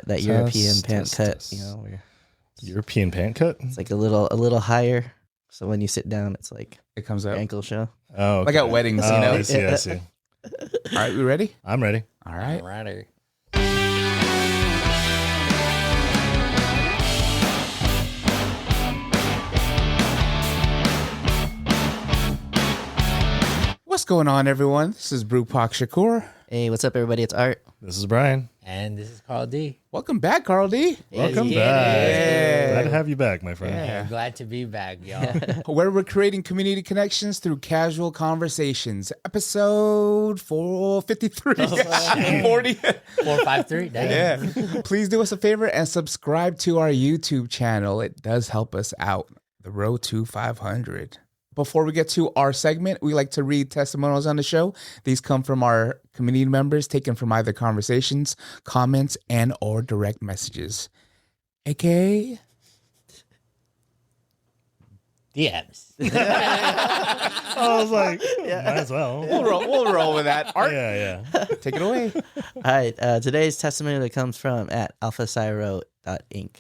that European pant cut, where European pant cut. it's like a little higher. So when you sit down, it's like It comes your up. ankle show. Oh, okay. Like at weddings, Oh, you know? I see. All right, we ready? I'm ready. All right. Righty. What's going on, everyone? This is Brewpac.shakur. Hey, what's up, everybody? It's Art. This is Brian. And this is Carldee. Welcome back, Carldee. Welcome Yeah. back. Glad to have you back, my friend. Yeah. Glad to be back, y'all. Where we're creating community connections through casual conversations. Episode 453. 40. 453. Yeah. Please do us a favor and subscribe to our YouTube channel. It does help us out. The road to 500. Before we get to our segment, we like to read testimonials on the show. These come from our community members, taken from either conversations, comments, and or direct messages. AKA... DMs. I was like, might as well. We'll roll with that. Art, Yeah. take it away. All right. Today's testimonial comes from at alphacyro.inc.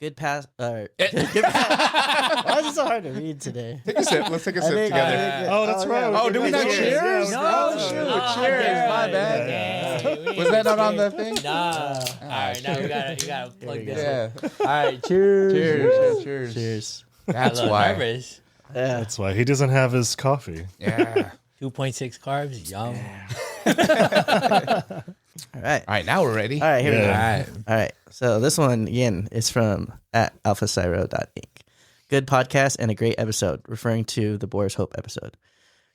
Good pass. Why is it so hard to read today? Take a sip. Let's take a sip together. Oh, that's right. Oh, do we not cheers? Yeah, Oh, shoot. Cheers. My bad. Was that not on the thing? No. All right, now you gotta plug this Yeah. in. All right, cheers. Cheers. Cheers. That's A little why. nervous. Yeah. That's why he doesn't have his coffee. Yeah. 2.6 carbs. Yum. All right. All right, now we're ready. All right. Here we go. All right. All right. So this one, again, is from at alphacyro.inc. Good podcast and a great episode, referring to the Boar's Hope episode.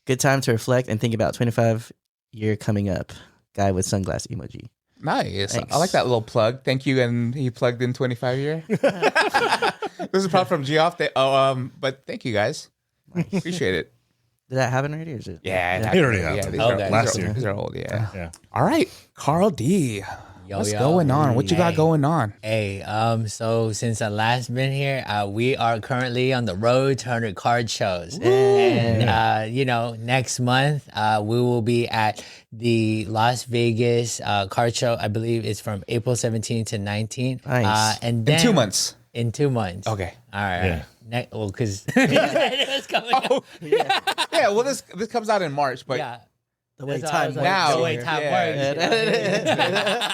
Good time to reflect and think about 25 year coming up. Guy with sunglass emoji. Nice. Thanks. I like that little plug. Thank you. And he plugged in 25 year. This is probably from Geoff. But thank you guys. Appreciate it. Did that happen already? Or is it? Yeah. It already happened. These Okay. are, Last these are- year. These are old, yeah. Yeah. All right. Carl D. What's Yo. going on? What you got Hey. going on? Hey, so since I last been here, we are currently on the road to 100 card shows. And, next month, we will be at the Las Vegas card show. I believe it's from April 17th to 19th. Nice. And then, In 2 months. In 2 months. Okay. All right. Yeah. Because it's coming up. Yeah, well, this comes out in March, but Yeah. The way That's why I time was works. now- the way time Yeah.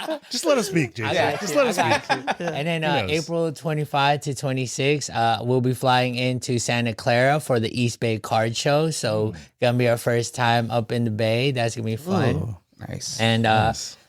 works. Just let us speak, Jason. Yeah. Just let us speak. And then knows? April 25 to 26, we'll be flying into Santa Clara for the East Bay Card Show. So gonna be our first time up in the Bay. That's gonna be fun. Ooh. nice. And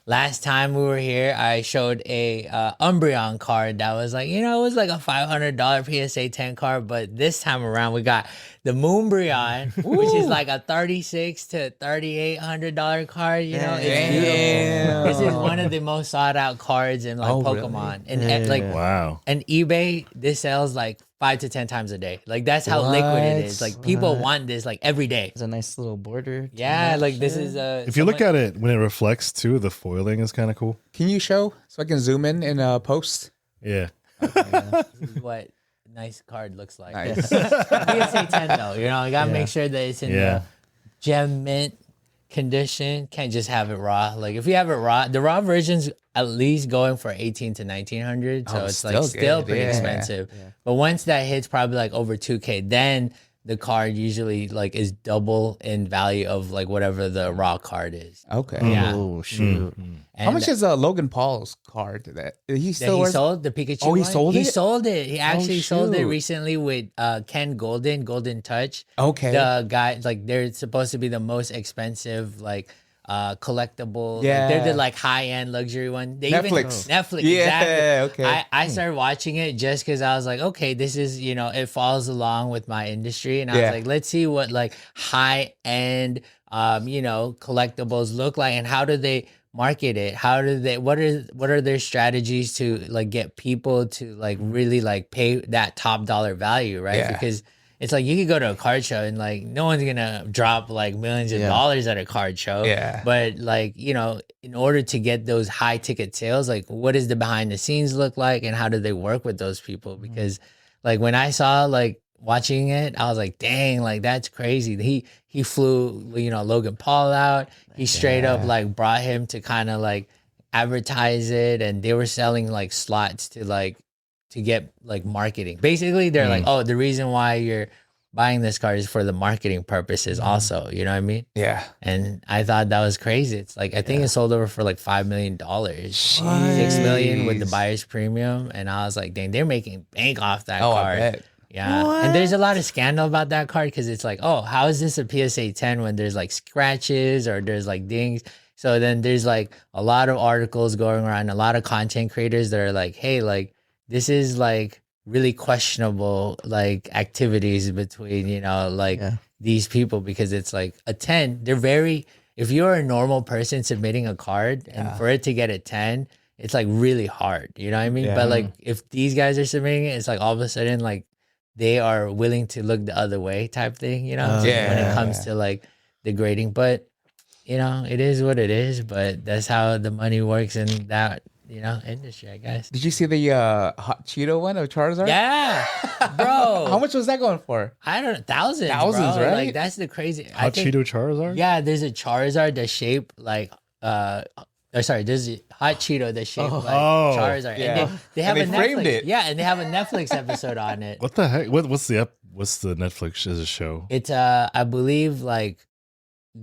last time we were here, I showed a Umbreon card that was like, it was like a $500 PSA 10 card. But this time around, we got the Moonbreon, which is like a $3,600 to $3,800 card. It's beautiful. This is one of the most sought out cards in like Pokemon. And like Wow. and eBay, this sells like 5 to 10 times a day. Like that's how liquid it is. Like people want this like every day. It's a nice little border. Yeah, like this is If you look at it when it reflects too, the foiling is kind of cool. Can you show so I can zoom in and post? Yeah. this is what a nice card looks like. Nice. PSA 10 though, you gotta make sure that it's in Yeah. the gem mint condition. Can't just have it raw. Like if you have it raw, the raw version's at least going for 18 to 1900, so it's like still still good, pretty yeah. expensive. But once that hits probably like over 2K, then the card usually like is double in value of like whatever the raw card is. Okay. Yeah. Oh, shoot. How much is Logan Paul's card? That he that still he wears? sold the Pikachu? Oh, he one? sold He it? sold it. He actually sold it shoot. recently with Ken Golden Touch. Okay. The guy, like they're supposed to be the most expensive, like collectible. Yeah. They're the like high end luxury one. They Netflix. Netflix. Yeah, Exactly. okay. I started watching it just because I was like, okay, this is it falls along with my industry, and I Yeah. was like, let's see what like high end collectibles look like, and how do they market it? How do they? What are their strategies to like get people to like really like pay that top dollar value, right? Yeah. Because it's like you could go to a card show and like no one's gonna drop like millions of dollars at a card show. Yeah. But like, in order to get those high ticket sales, like what does the behind the scenes look like and how do they work with those people? Because like when I saw like watching it, I was like, dang, like that's crazy. He flew, Logan Paul out. He straight up like brought him to kind of like advertise it, and they were selling like slots to get like marketing. Basically, they're like, oh, the reason why you're buying this card is for the marketing purposes also, you know what I mean? Yeah. And I thought that was crazy. It's like, I think it sold over for like $5 million, $6 million with the buyer's premium. And I was like, dang, they're making bank off that card. I bet. Yeah. And there's a lot of scandal about that card because it's like, oh, how is this a PSA 10 when there's like scratches or there's like dings? So then there's like a lot of articles going around, a lot of content creators that are like, hey, like this is like really questionable like activities between, you know, like these people, because it's like a 10, they're very, if you're a normal person submitting a card and for it to get a 10, it's like really hard, you know what I mean? But like if these guys are submitting it, it's like all of a sudden like they are willing to look the other way type thing, you know, when it comes to like the grading. But you know, it is what it is, but that's how the money works in that, you know, industry, I guess. Did you see the hot Cheeto one of Charizard? Yeah, bro. How much was that going for? I don't know, thousands, Thousands, bro. right? Like that's the crazy. Hot Cheeto Charizard? Yeah, there's a Charizard that's shaped like there's a hot Cheeto that's shaped like Charizard. Yeah. And they have And a they framed Netflix. it. Yeah, and they have a Netflix episode on it. What the heck? What's the Netflix is a show? It's I believe like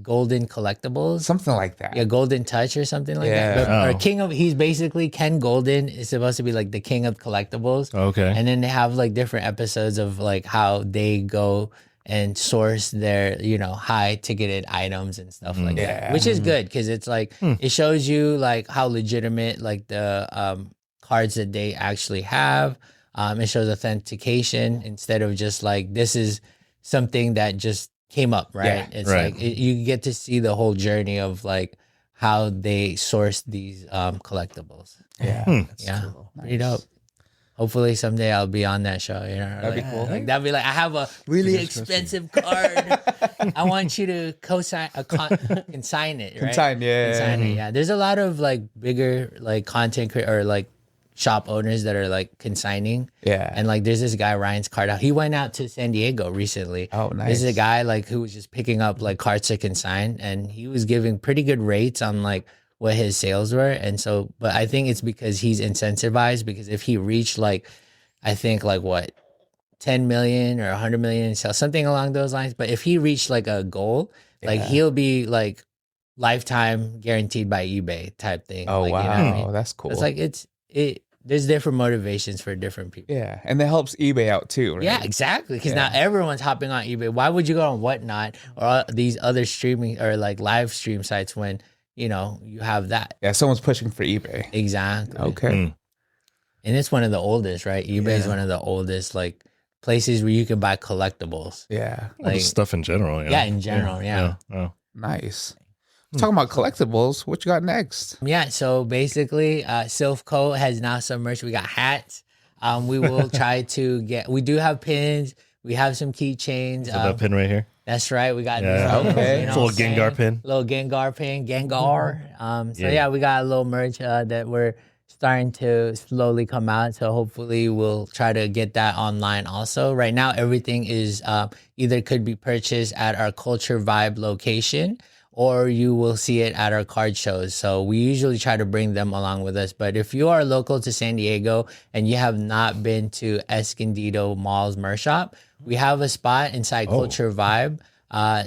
Golden Collectibles. Something like that. Yeah, Golden Touch or something like Yeah. that. But, Oh. or King of, he's basically Ken Golden is supposed to be like the king of collectibles. Okay. And then they have like different episodes of like how they go and source their, you know, high ticketed items and stuff like that, which is good because it's like, it shows you like how legitimate like the cards that they actually have. It shows authentication instead of just like, this is something that just came up, right? Yeah, It's right. like you get to see the whole journey of like how they source these collectibles. Yeah. Yeah, pretty dope. Hopefully someday I'll be on that show. You know, That'd be cool. Like that'd be like, I have a really expensive card. I want you to consign it, right? Consign, yeah. Consign it, yeah. There's a lot of like bigger like content creator or like shop owners that are like consigning. Yeah. And like there's this guy, Ryan's Card Out. He went out to San Diego recently. Oh, nice. This is a guy like who was just picking up like cards to consign, and he was giving pretty good rates on like what his sales were. And so, but I think it's because he's incentivized, because if he reached like, I think like what, 10 million or 100 million in sales, something along those lines. But if he reached like a goal, like he'll be like lifetime guaranteed by eBay type thing. Oh, like, wow. you know what I mean? That's cool. It's like, there's different motivations for different people. Yeah. And that helps eBay out too, right? Yeah, exactly. Because now everyone's hopping on eBay. Why would you go on Whatnot or these other streaming or like live stream sites when, you know, you have that? Yeah, someone's pushing for eBay. Exactly. Okay. And it's one of the oldest, right? eBay is one of the oldest like places where you can buy collectibles. Yeah. Well, just stuff in general. Yeah, in general, yeah. Oh. Nice. Talking about collectibles, what you got next? Yeah, so basically, Silphco has now some merch. We got hats. We will try to get. We do have pins. We have some keychains. So that pin right here. That's right. We got Yeah. these, Okay. you know It's a little what I'm saying? Gengar pin. Little Gengar pin, Gengar. So Yeah. yeah, we got a little merch that we're starting to slowly come out. So hopefully we'll try to get that online also. Right now, everything is either could be purchased at our Culture Vibe location, or you will see it at our card shows. So we usually try to bring them along with us. But if you are local to San Diego and you have not been to Escondido Mall's merch shop, we have a spot inside Culture Vibe.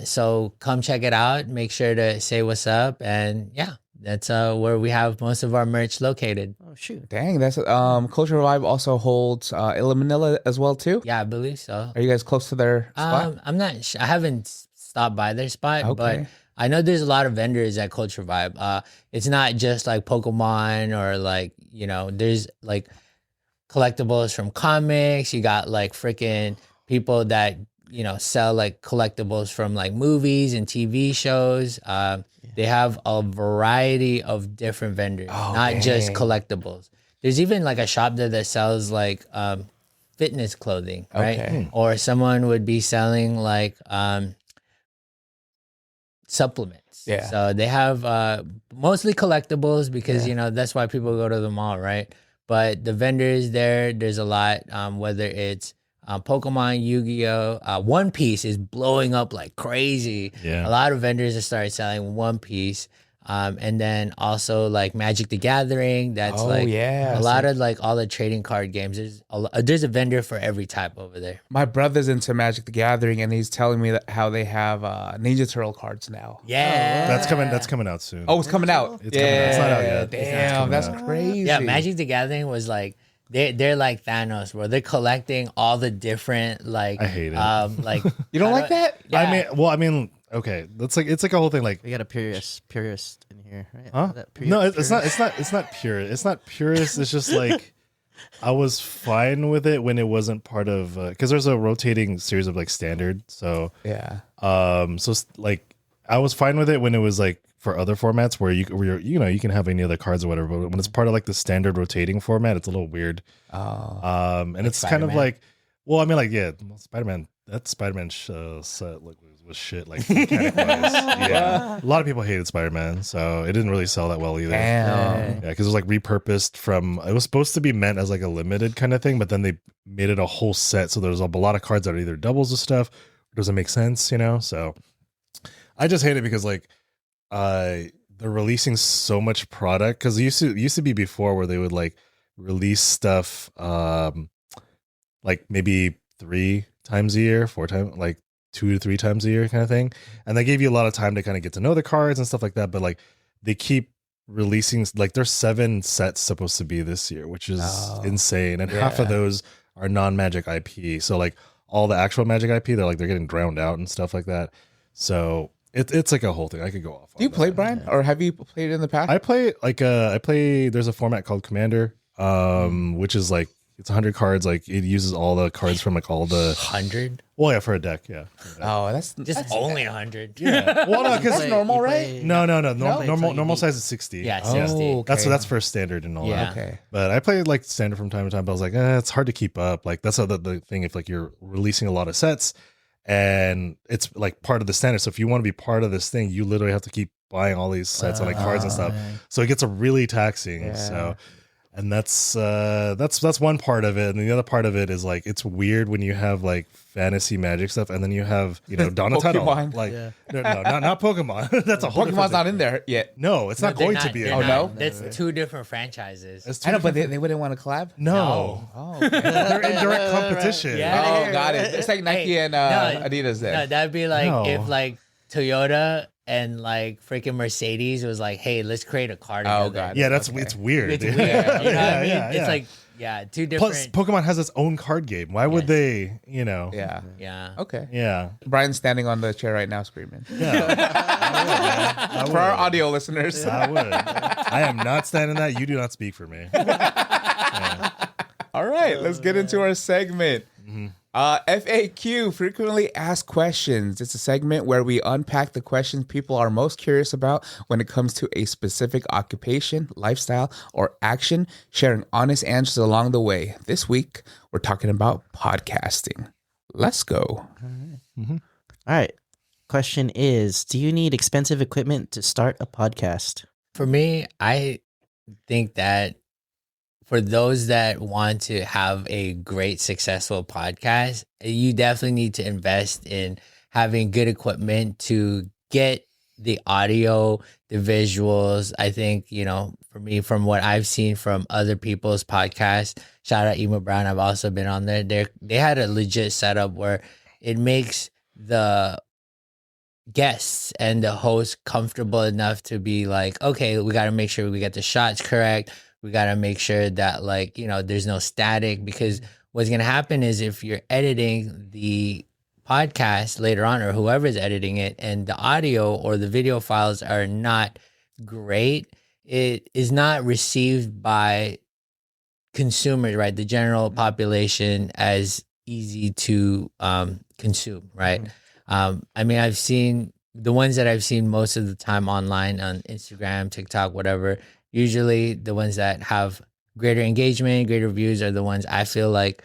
So come check it out. Make sure to say what's up. And yeah, that's where we have most of our merch located. Oh shoot. Dang, that's Culture Vibe also holds Illa Manila as well too. Yeah, I believe so. Are you guys close to their spot? I'm not sure. I haven't stopped by their spot, but Okay. I know there's a lot of vendors at Culture Vibe. It's not just like Pokemon or like, you know, there's like collectibles from comics. You got like freaking people that, you know, sell like collectibles from like movies and TV shows. They have a variety of different vendors, not just collectibles. There's even like a shop there that sells like fitness clothing, right? Okay. Or someone would be selling like supplements. Yeah. So they have mostly collectibles because, you know, that's why people go to the mall, right? But the vendors there's a lot, whether it's Pokemon, Yu-Gi-Oh! One Piece is blowing up like crazy. Yeah. A lot of vendors have started selling One Piece. And then also like Magic the Gathering. That's a lot of like all the trading card games. There's a vendor for every type over there. My brother's into Magic the Gathering, and he's telling me that how they have Ninja Turtle cards now. Yeah, That's coming out soon. Oh, it's coming out. It's coming out. It's not out yet. Damn, that's crazy. Yeah, Magic the Gathering was like they're like Thanos, bro. They're collecting all the different like. I hate it. Like You don't like that? Yeah. I mean, okay, that's like it's like a whole thing. Like, We got a purist in here, right? huh? No, it's not pure. It's not purist. It's just like I was fine with it when it wasn't part of because there's a rotating series of like standard. So Yeah. like I was fine with it when it was like for other formats where you can have any other cards or whatever. But when it's part of like the standard rotating format, it's a little weird. Oh. And it's kind of like, well, I mean, like Spider-Man. That Spider-Man set was shit. Like mechanic-wise. Yeah, a lot of people hated Spider-Man, so it didn't really sell that well either. Damn. Yeah, because it was like repurposed from. It was supposed to be meant as like a limited kind of thing, but then they made it a whole set. So there's a lot of cards that are either doubles of stuff. Or doesn't make sense, you know. So I just hate it because like they're releasing so much product because it used to be before where they would like release stuff like maybe 3 times a year, 4 times, like 2 to 3 times a year kind of thing. And they gave you a lot of time to kind of get to know the cards and stuff like that. But like they keep releasing, like there's 7 sets supposed to be this year, which is insane. And half of those are non-Magic IP. So like all the actual Magic IP, they're getting drowned out and stuff like that. So it's like a whole thing. I could go off. Do you play, Brian? Or have you played in the past? I play there's a format called Commander, which is like it's 100 cards. Like it uses all the cards from like all the 100. Well, yeah, for a deck, yeah. Oh, that's Only 100. Yeah. Well, no, because That's normal, right? no. play Normal deep. size is 60. Yeah, Oh, 60. okay. That's for standard and all Yeah. that. Okay. But I play like standard from time to time. But I was like, it's hard to keep up. Like that's the thing. If like you're releasing a lot of sets, and it's like part of the standard. So if you want to be part of this thing, you literally have to keep buying all these sets and like cards and stuff. So it gets really taxing. Yeah. So. And that's one part of it, and the other part of it is like it's weird when you have like fantasy Magic stuff, and then you have Donatello, Pokemon. like no, not Pokemon. That's a whole Pokemon's not in there yet. No, it's not They're going to be. they're Oh, not. no? That's 2 different franchises. It's two I know, but different- they wouldn't want to collab? no, Oh, okay. they're in direct competition. Yeah. Oh, got it. It's like Nike and Adidas then. No, that'd be like No. if like Toyota and like freaking Mercedes was like, hey, let's create a car together. Oh, God. Yeah, it's weird. It's weird. Yeah, You know what I mean? yeah, It's yeah. like, 2 different. Plus, Pokemon has its own card game. Why would they? Yeah. Yeah. Okay. Yeah. Brian's standing on the chair right now screaming. I For our would. audio listeners. I would. I am not standing that. You do not speak for me. All right, let's get into our segment. FAQ, frequently asked questions. It's a segment where we unpack the questions people are most curious about when it comes to a specific occupation, lifestyle, or action, sharing honest answers along the way. This week, we're talking about podcasting. Let's go. All right. Question is, do you need expensive equipment to start a podcast? For me, I think that for those that want to have a great, successful podcast, you definitely need to invest in having good equipment to get the audio, the visuals. I think, for me, from what I've seen from other people's podcasts, shout out Ema Brown, I've also been on there. They had a legit setup where it makes the guests and the host comfortable enough to be like, okay, we got to make sure we get the shots correct. We got to make sure that there's no static, because what's going to happen is if you're editing the podcast later on, or whoever's editing it, and the audio or the video files are not great, it is not received by consumers, right? The general population as easy to consume, right? I mean, I've seen the ones that I've seen most of the time online on Instagram, TikTok, whatever. Usually the ones that have greater engagement, greater views are the ones I feel like,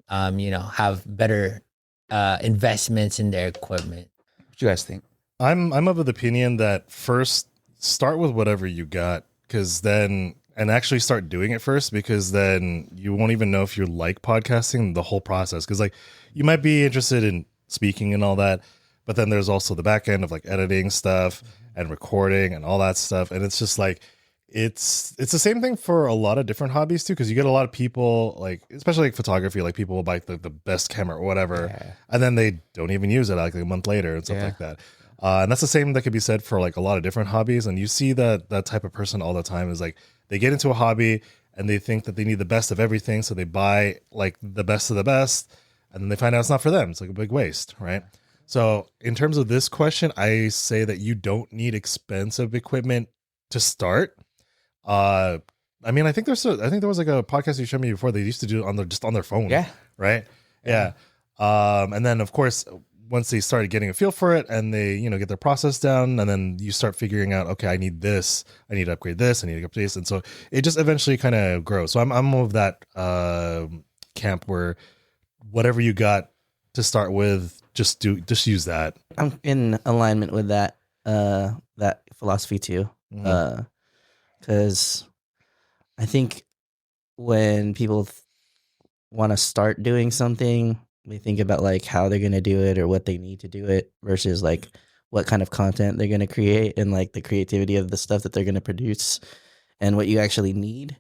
have better investments in their equipment. What do you guys think? I'm of the opinion that first start with whatever you got, and actually start doing it first, because then you won't even know if you like podcasting the whole process. Because like you might be interested in speaking and all that, but then there's also the back end of like editing stuff and recording and all that stuff. And it's just like, it's the same thing for a lot of different hobbies too, because you get a lot of people, like especially like photography, like people will buy the best camera or whatever, and then they don't even use it like a month later and stuff like that. And that's the same that could be said for like a lot of different hobbies. And you see that type of person all the time is like they get into a hobby and they think that they need the best of everything, so they buy like the best of the best, and then they find out it's not for them. It's like a big waste, right? So in terms of this question, I say that you don't need expensive equipment to start. I mean, I think there was like a podcast you showed me before. They used to do it just on their phone. Yeah. Right. Yeah. And then of course, once they started getting a feel for it and they, get their process down, and then you start figuring out, okay, I need this, I need to upgrade this, I need to upgrade this. And so it just eventually kind of grows. So I'm of that, camp where whatever you got to start with, just use that. I'm in alignment with that philosophy too. Because I think when people want to start doing something, they think about like how they're going to do it or what they need to do it versus like what kind of content they're going to create and like the creativity of the stuff that they're going to produce and what you actually need.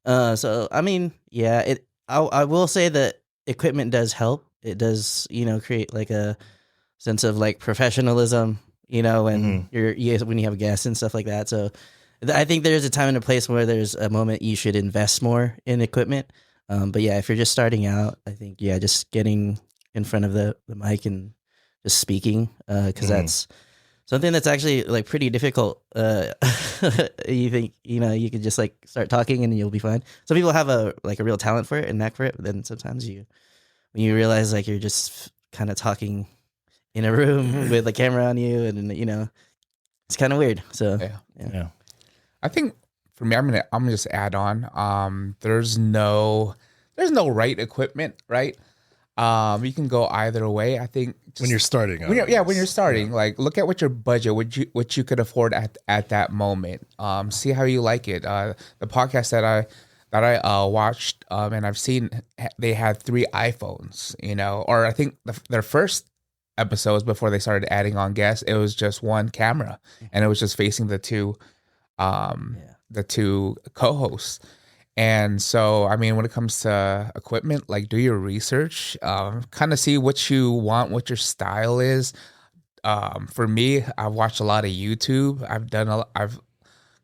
So, I mean, yeah, I will say that equipment does help. It does, create like a sense of like professionalism, when when you have guests and stuff like that. So I think there's a time and a place where there's a moment you should invest more in equipment. But yeah, if you're just starting out, I think, just getting in front of the mic and just speaking, because that's something that's actually like pretty difficult. You think, you could just like start talking and you'll be fine. Some people have a real talent for it and knack for it. But then sometimes when you realize like you're just kind of talking in a room with a camera on you and, it's kind of weird. So, yeah. I think for me, I'm gonna just add on. There's no right equipment, right? You can go either way. I think when you're starting, when you're starting, like look at what your budget, what you could afford at that moment. See how you like it. The podcast that I watched, and I've seen, they had 3 iPhones, or I think their first episodes before they started adding on guests, it was just one camera and it was just facing the two co-hosts. And so, I mean, when it comes to equipment, like do your research, kind of see what you want, what your style is. For me, I've watched a lot of YouTube. I've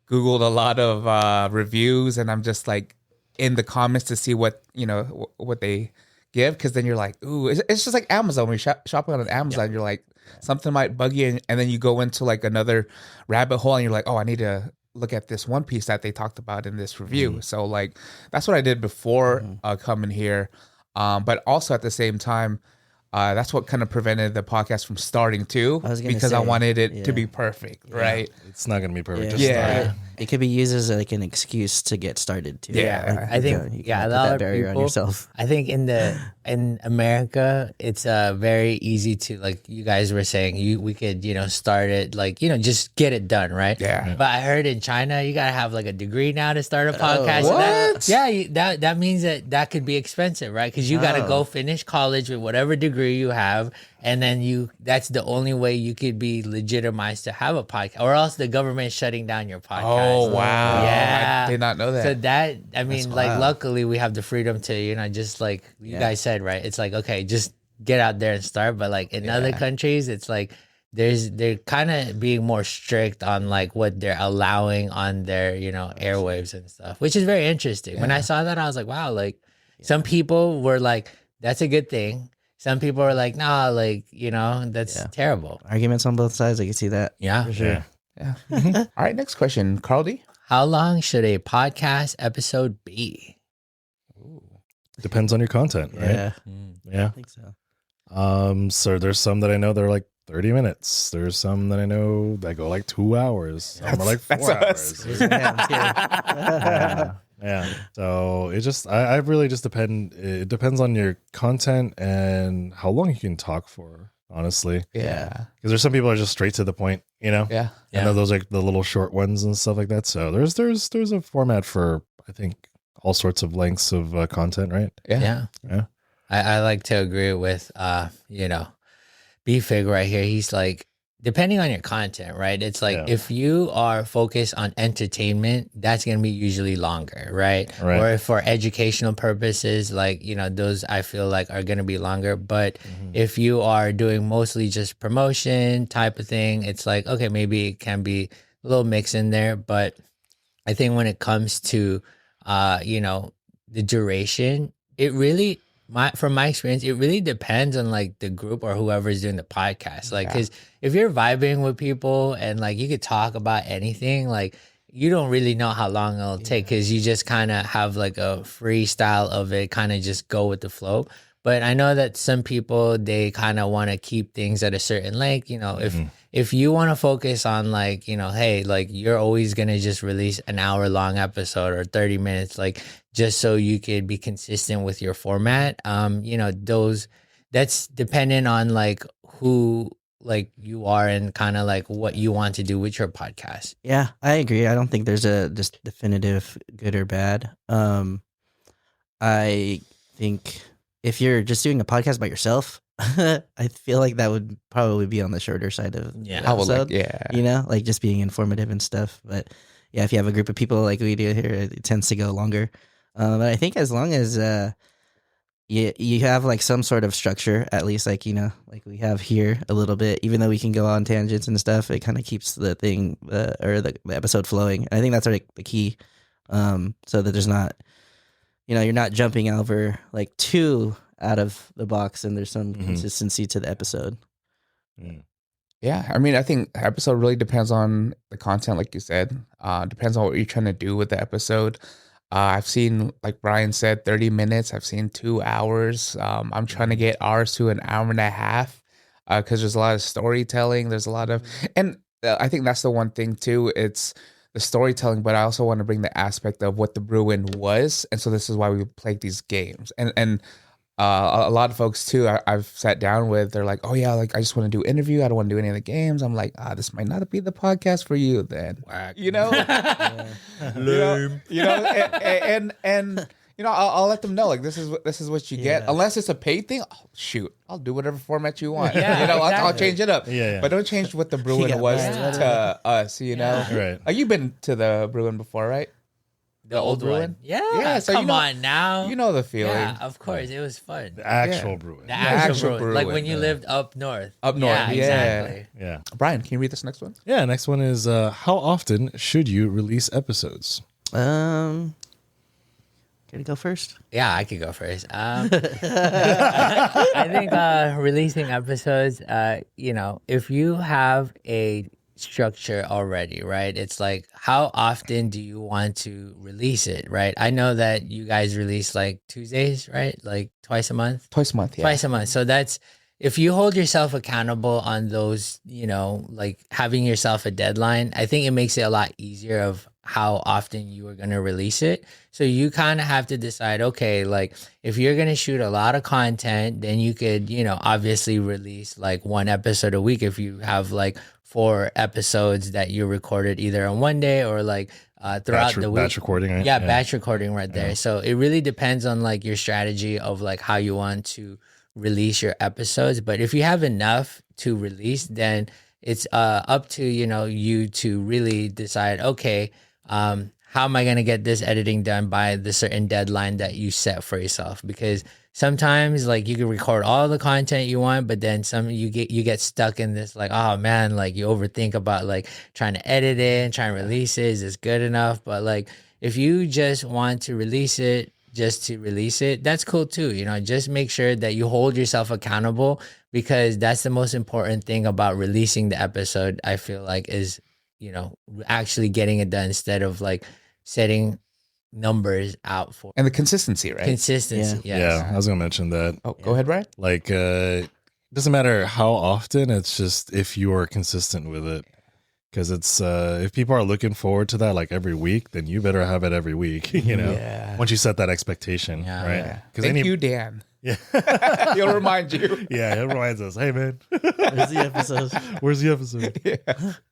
Googled a lot of reviews, and I'm just like in the comments to see what they give, because then you're like, ooh, it's just like Amazon. When you're shopping on Amazon, you're like, something might bug you, and then you go into like another rabbit hole, and you're like, oh, I need to look at this one piece that they talked about in this review. So like that's what I did before coming here, but also at the same time, that's what kind of prevented the podcast from starting too, because I wanted it to be perfect, right? It's not going to be perfect. It could be used as like an excuse to get started too. I think a lot of barrier on yourself. I think in America, it's very easy to, like you guys were saying, we could start it like just get it done, right? Yeah. But I heard in China you gotta have like a degree now to start a podcast. What? That means that could be expensive, right? Because you gotta go finish college with whatever degree you have, and then that's the only way you could be legitimized to have a podcast, or else the government's shutting down your podcast. Oh wow! Yeah, I did not know that. So luckily we have the freedom to just like you guys said, right? It's like, okay, just get out there and start. But like in other countries, it's like they're kind of being more strict on like what they're allowing on their airwaves and stuff, which is very interesting. When I saw that, I was like, wow, like some people were like, that's a good thing. Some people are like, nah, like that's terrible. Arguments on both sides. I can see that. Yeah, for sure. Yeah. All right, next question, Carldee. How long should a podcast episode be? Depends on your content, right? Yeah. I think so. So there's some that I know that are like 30 minutes. There's some that I know that go like 2 hours. Some are like 4 hours. Yeah. So it just, I really just it depends on your content and how long you can talk for, honestly. Yeah. Because there's some people that are just straight to the point, Yeah. I know those like the little short ones and stuff like that. So there's a format for, I think, all sorts of lengths of content, right? Yeah. I like to agree with, B-Fig right here, he's like, depending on your content, right? It's like if you are focused on entertainment, that's going to be usually longer, right? Or if for educational purposes, like, you know, those I feel like are going to be longer. But if you are doing mostly just promotion type of thing, it's like, okay, maybe it can be a little mix in there. But I think when it comes to, you know, the duration, it really, from my experience, it really depends on like the group or whoever's doing the podcast. Like, because if you're vibing with people and like you could talk about anything, like you don't really know how long it'll take because you just kind of have like a freestyle of it, kind of just go with the flow. But I know that some people, they kind of want to keep things at a certain length. You know, if you want to focus on like, you know, hey, like you're always going to just release an hour long episode or 30 minutes, like just so you could be consistent with your format. You know, that's dependent on like who like you are and kind of like what you want to do with your podcast. Yeah, I agree. I don't think there's a just definitive good or bad. I think if you're just doing a podcast by yourself, I feel like that would probably be on the shorter side of the episode. You know, like just being informative and stuff. But yeah, if you have a group of people like we do here, it tends to go longer. But I think as long as you have like some sort of structure, at least like, you know, like we have here a little bit, even though we can go on tangents and stuff, it kind of keeps the thing or the episode flowing. I think that's like the key, so that there's not, you know, you're not jumping over like too out of the box and there's some consistency to the episode. Yeah, I mean, I think episode really depends on the content, like you said. Depends on what you're trying to do with the episode. I've seen, like Brian said, 30 minutes. I've seen 2 hours. I'm trying to get ours to an hour and a half because there's a lot of storytelling. There's a lot of, and I think that's the one thing too. It's the storytelling, but I also want to bring the aspect of what the Brewing was, and so this is why we play these games. And a lot of folks too, I've sat down with, they're like, oh yeah, like I just want to do interview. I don't want to do any of the games. I'm like, this might not be the podcast for you then. Whack. You know? Lame. You know, and you know, I'll let them know, like, this is what you get. Unless it's a paid thing, shoot, I'll do whatever format you want. Yeah, you know, exactly. I'll change it up. But don't change what the Brewing was to us, you know? Right. You've been to the Brewing before, right? The old Brewing? one. Yeah. So Come you know, on now. You know the feeling. Yeah, of course. It was fun. The actual Brewing. The actual Brewing. Like when you lived up north. Up north. Yeah, exactly. Yeah. Brian, can you read this next one? Yeah. Next one is how often should you release episodes? Can I go first? Yeah, I could go first. I think releasing episodes, you know, if you have a structure already, right? It's like, how often do you want to release it, right? I know that you guys release like Tuesdays, right? Like twice a month? Twice a month, yeah. Twice a month. So that's, if you hold yourself accountable on those, you know, like having yourself a deadline, I think it makes it a lot easier of how often you are going to release it. So you kind of have to decide, okay, like if you're going to shoot a lot of content, then you could, you know, obviously release like 1 episode a week if you have like 4 episodes that you recorded either on one day or like throughout the week. Batch recording, right? Yeah, batch recording right there. So it really depends on like your strategy of like how you want to release your episodes. But if you have enough to release, then it's up to, you know, you to really decide, okay, how am I going to get this editing done by the certain deadline that you set for yourself? Because sometimes like you can record all the content you want, but then you get stuck in this like, oh man, like you overthink about like trying to edit it and trying to release it. Is this good enough? But like if you just want to release it just to release it, that's cool too. You know, just make sure that you hold yourself accountable, because that's the most important thing about releasing the episode, I feel like, is, you know, actually getting it done instead of like setting numbers out for. And the consistency, right? Consistency, yes. Yeah, I was gonna mention that. Oh, go ahead, Brian. Like, doesn't matter how often. It's just if you are consistent with it. Because it's if people are looking forward to that like every week, then you better have it every week. You know, once you set that expectation, right? Thank you, Dan. Yeah. He'll remind you. Yeah, it reminds us. Hey, man, Where's the episode? where's the episode? Yeah.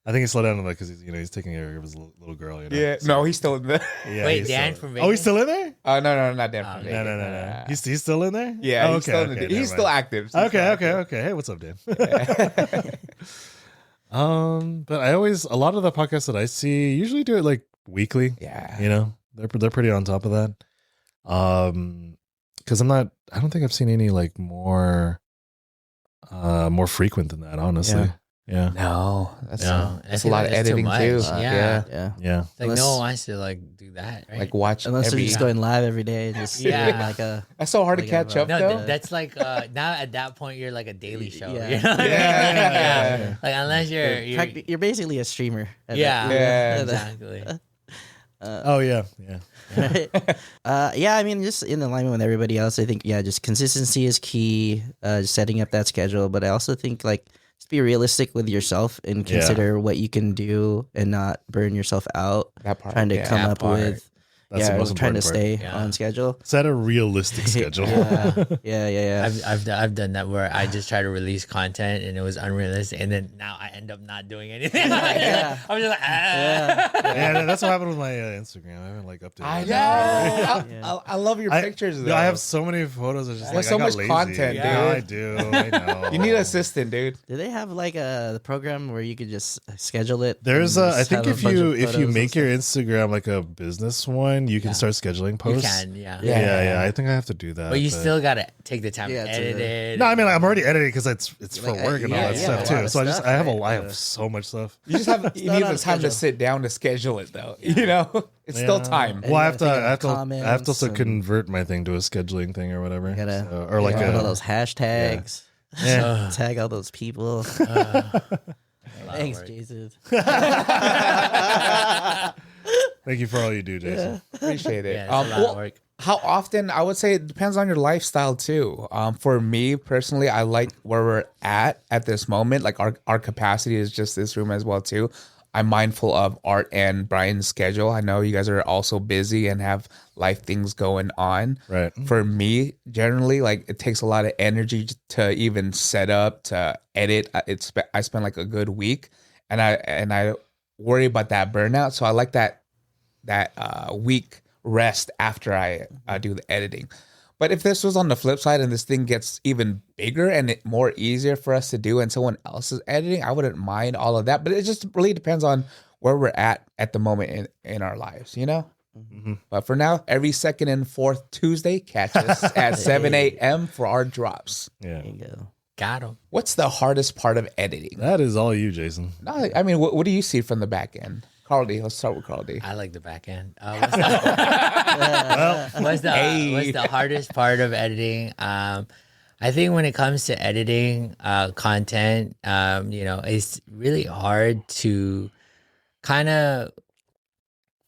I think he slowed down because he's taking care of his little girl. Yeah. So, No, he's still in there. yeah, Wait, he's Dan still, from oh, he's Vegas? still in there? No, not Dan. from No, Vegas. no. He's still in there? Yeah, Oh, he's still, okay, he's never still mind. active. Okay. Hey, what's up, Dan? But a lot of the podcasts that I see usually do it like weekly. Yeah. You know, they're pretty on top of that. Because I don't think I've seen any like more frequent than that, honestly. Yeah. No, that's No, that's I a lot of think that's too editing much. too. Yeah. Yeah. It's like no one wants to like do that, right? Like watch Unless every. they're just going live every day and just Yeah. doing like a That's so hard to like catch a- up no, though. that's like now at that point you're like a daily show. Yeah. You know what I mean? Yeah. Like unless you're you're basically a streamer. at yeah, that- Yeah. exactly. Oh yeah. Right? I mean, just in alignment with everybody else, I think, just consistency is key, just setting up that schedule. But I also think, like, just be realistic with yourself and consider what you can do and not burn yourself out. That part. Trying to come That up part. with, That's the most trying to important part. stay Yeah. on schedule. Set a realistic schedule. Yeah. I've done that where I just try to release content and it was unrealistic, and then now I end up not doing anything. Yeah. I'm just like, Yeah, that's what happened with my Instagram. I haven't like updated. I it. know. Yeah. I love your pictures though. I have so many photos. It's just There's like so I got much lazy. content, Yeah, I dude. do. I know. You need an assistant, dude. Do they have like the program where you could just schedule it? There's and I just think have a if bunch you of if you photos and make stuff? your Instagram like a business one, you can Yeah. start scheduling you posts. can, yeah. Yeah. I think I have to do that. But you still gotta take the time Yeah, to to- edit it. No, I mean I'm already editing because it's for Like, work and all yeah, that yeah, stuff a lot too. of So stuff, I have right? I have so much stuff. You just have you need not the a time to schedule. sit down to schedule it though. You know, it's still Yeah. time. And Well, I you have gotta to think of I have to also comments and- convert my thing to a scheduling thing or whatever. gotta- So- or like Put all a those hashtags. yeah. Tag all those people. A lot of Thanks, work. Jason. Thank you for all you do, Jason. Appreciate it. Yeah, it's a lot well, of work. how often? I would say it depends on your lifestyle too. For me personally, I like where we're at this moment. Like our capacity is just this room as well too. I'm mindful of Art and Brian's schedule. I know you guys are also busy and have life things going on. Right. For me, generally, like it takes a lot of energy to even set up, to edit. I spend like a good week, and I worry about that burnout. So I like that week rest after I do the editing. But if this was on the flip side and this thing gets even bigger and it more easier for us to do and someone else is editing, I wouldn't mind all of that. But it just really depends on where we're at the moment in our lives, you know? Mm-hmm. But for now, every second and fourth Tuesday, catch us at 7 a.m. for our drops. Yeah. There you go. Got him. What's the hardest part of editing? That is all you, Jason. No, I mean, what do you see from the back end? Carldee, let's start with Carldee. I like the back end. What's the hardest part of editing? I think when it comes to editing content, it's really hard to kind of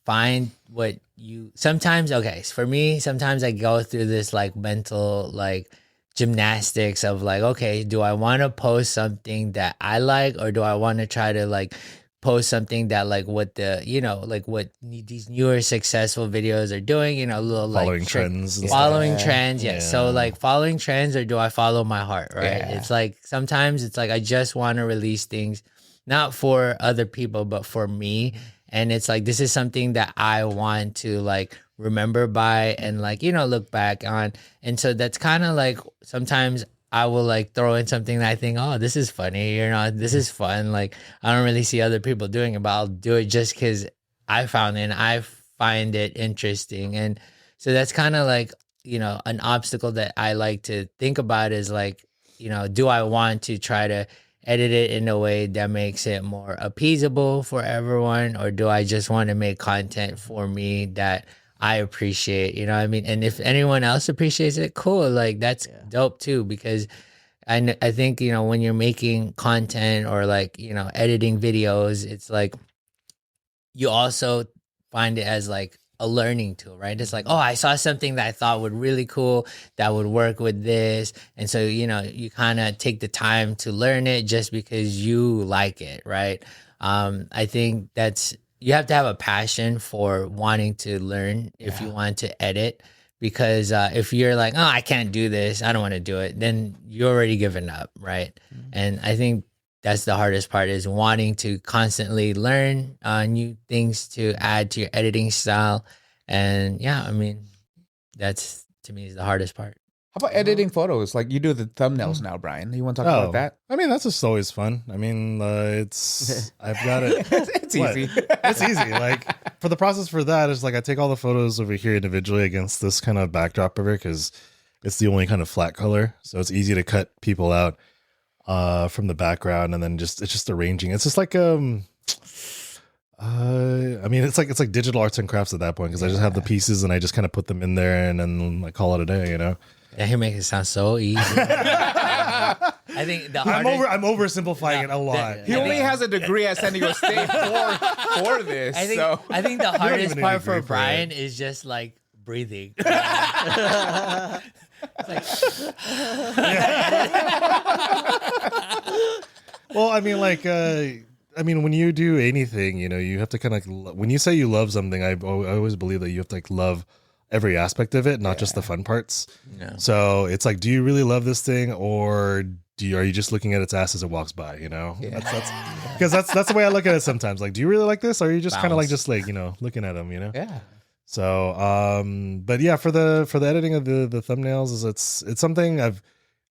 find what you sometimes. Okay, for me, sometimes I go through this like mental like gymnastics of like, okay, do I want to post something that I like, or do I want to try to like post something that like what the like what these newer successful videos are doing, a little Following like trends and following stuff. trends, yeah. So Yeah. like following trends, or do I follow my heart, right? Yeah. It's like sometimes it's like I just want to release things not for other people but for me, and it's like this is something that I want to like remember by and like look back on. And so that's kind of like sometimes I will like throw in something that I think, oh, this is funny, this is fun. Like I don't really see other people doing it, but I'll do it just because I found it and I find it interesting. And so that's kind of like, an obstacle that I like to think about is like, do I want to try to edit it in a way that makes it more appeasable for everyone, or do I just want to make content for me that I appreciate, you know what I mean? And if anyone else appreciates it, cool. Like that's dope too, because I think, when you're making content or like, editing videos, it's like you also find it as like a learning tool, right? It's like, oh, I saw something that I thought would really cool that would work with this. And so, you kind of take the time to learn it just because you like it, right? I think you have to have a passion for wanting to learn if you want to edit, because if you're like, oh, I can't do this, I don't want to do it, then you're already given up, right? And I think that's the hardest part, is wanting to constantly learn new things to add to your editing style. And yeah, I mean, that's, to me, is the hardest part. How about editing photos? Like you do the thumbnails now, Brian. You want to talk about that? I mean, that's just always fun. I mean, it's I've got it. It's easy. It's easy. Like for the process for that is like I take all the photos over here individually against this kind of backdrop over because it's the only kind of flat color, so it's easy to cut people out from the background, and then it's just arranging. It's just like I mean, it's like digital arts and crafts at that point because I just have the pieces and I just kind of put them in there and then I call it a day, you know. Yeah, he makes it sound so easy. I think I'm oversimplifying it a lot. He only has a degree at San Diego State for this. I think the hardest part for Brian is just like breathing. Well, I mean, like, when you do anything, you know, you have to kind of, when you say you love something, I always believe that you have to like love every aspect of it, not just the fun parts. Yeah. So it's like, do you really love this thing, or are you just looking at its ass as it walks by? You know, because that's the way I look at it sometimes. Like, do you really like this, or are you just kind of like you know, looking at them? You know. Yeah. So, but yeah, for the editing of the thumbnails, it's something I've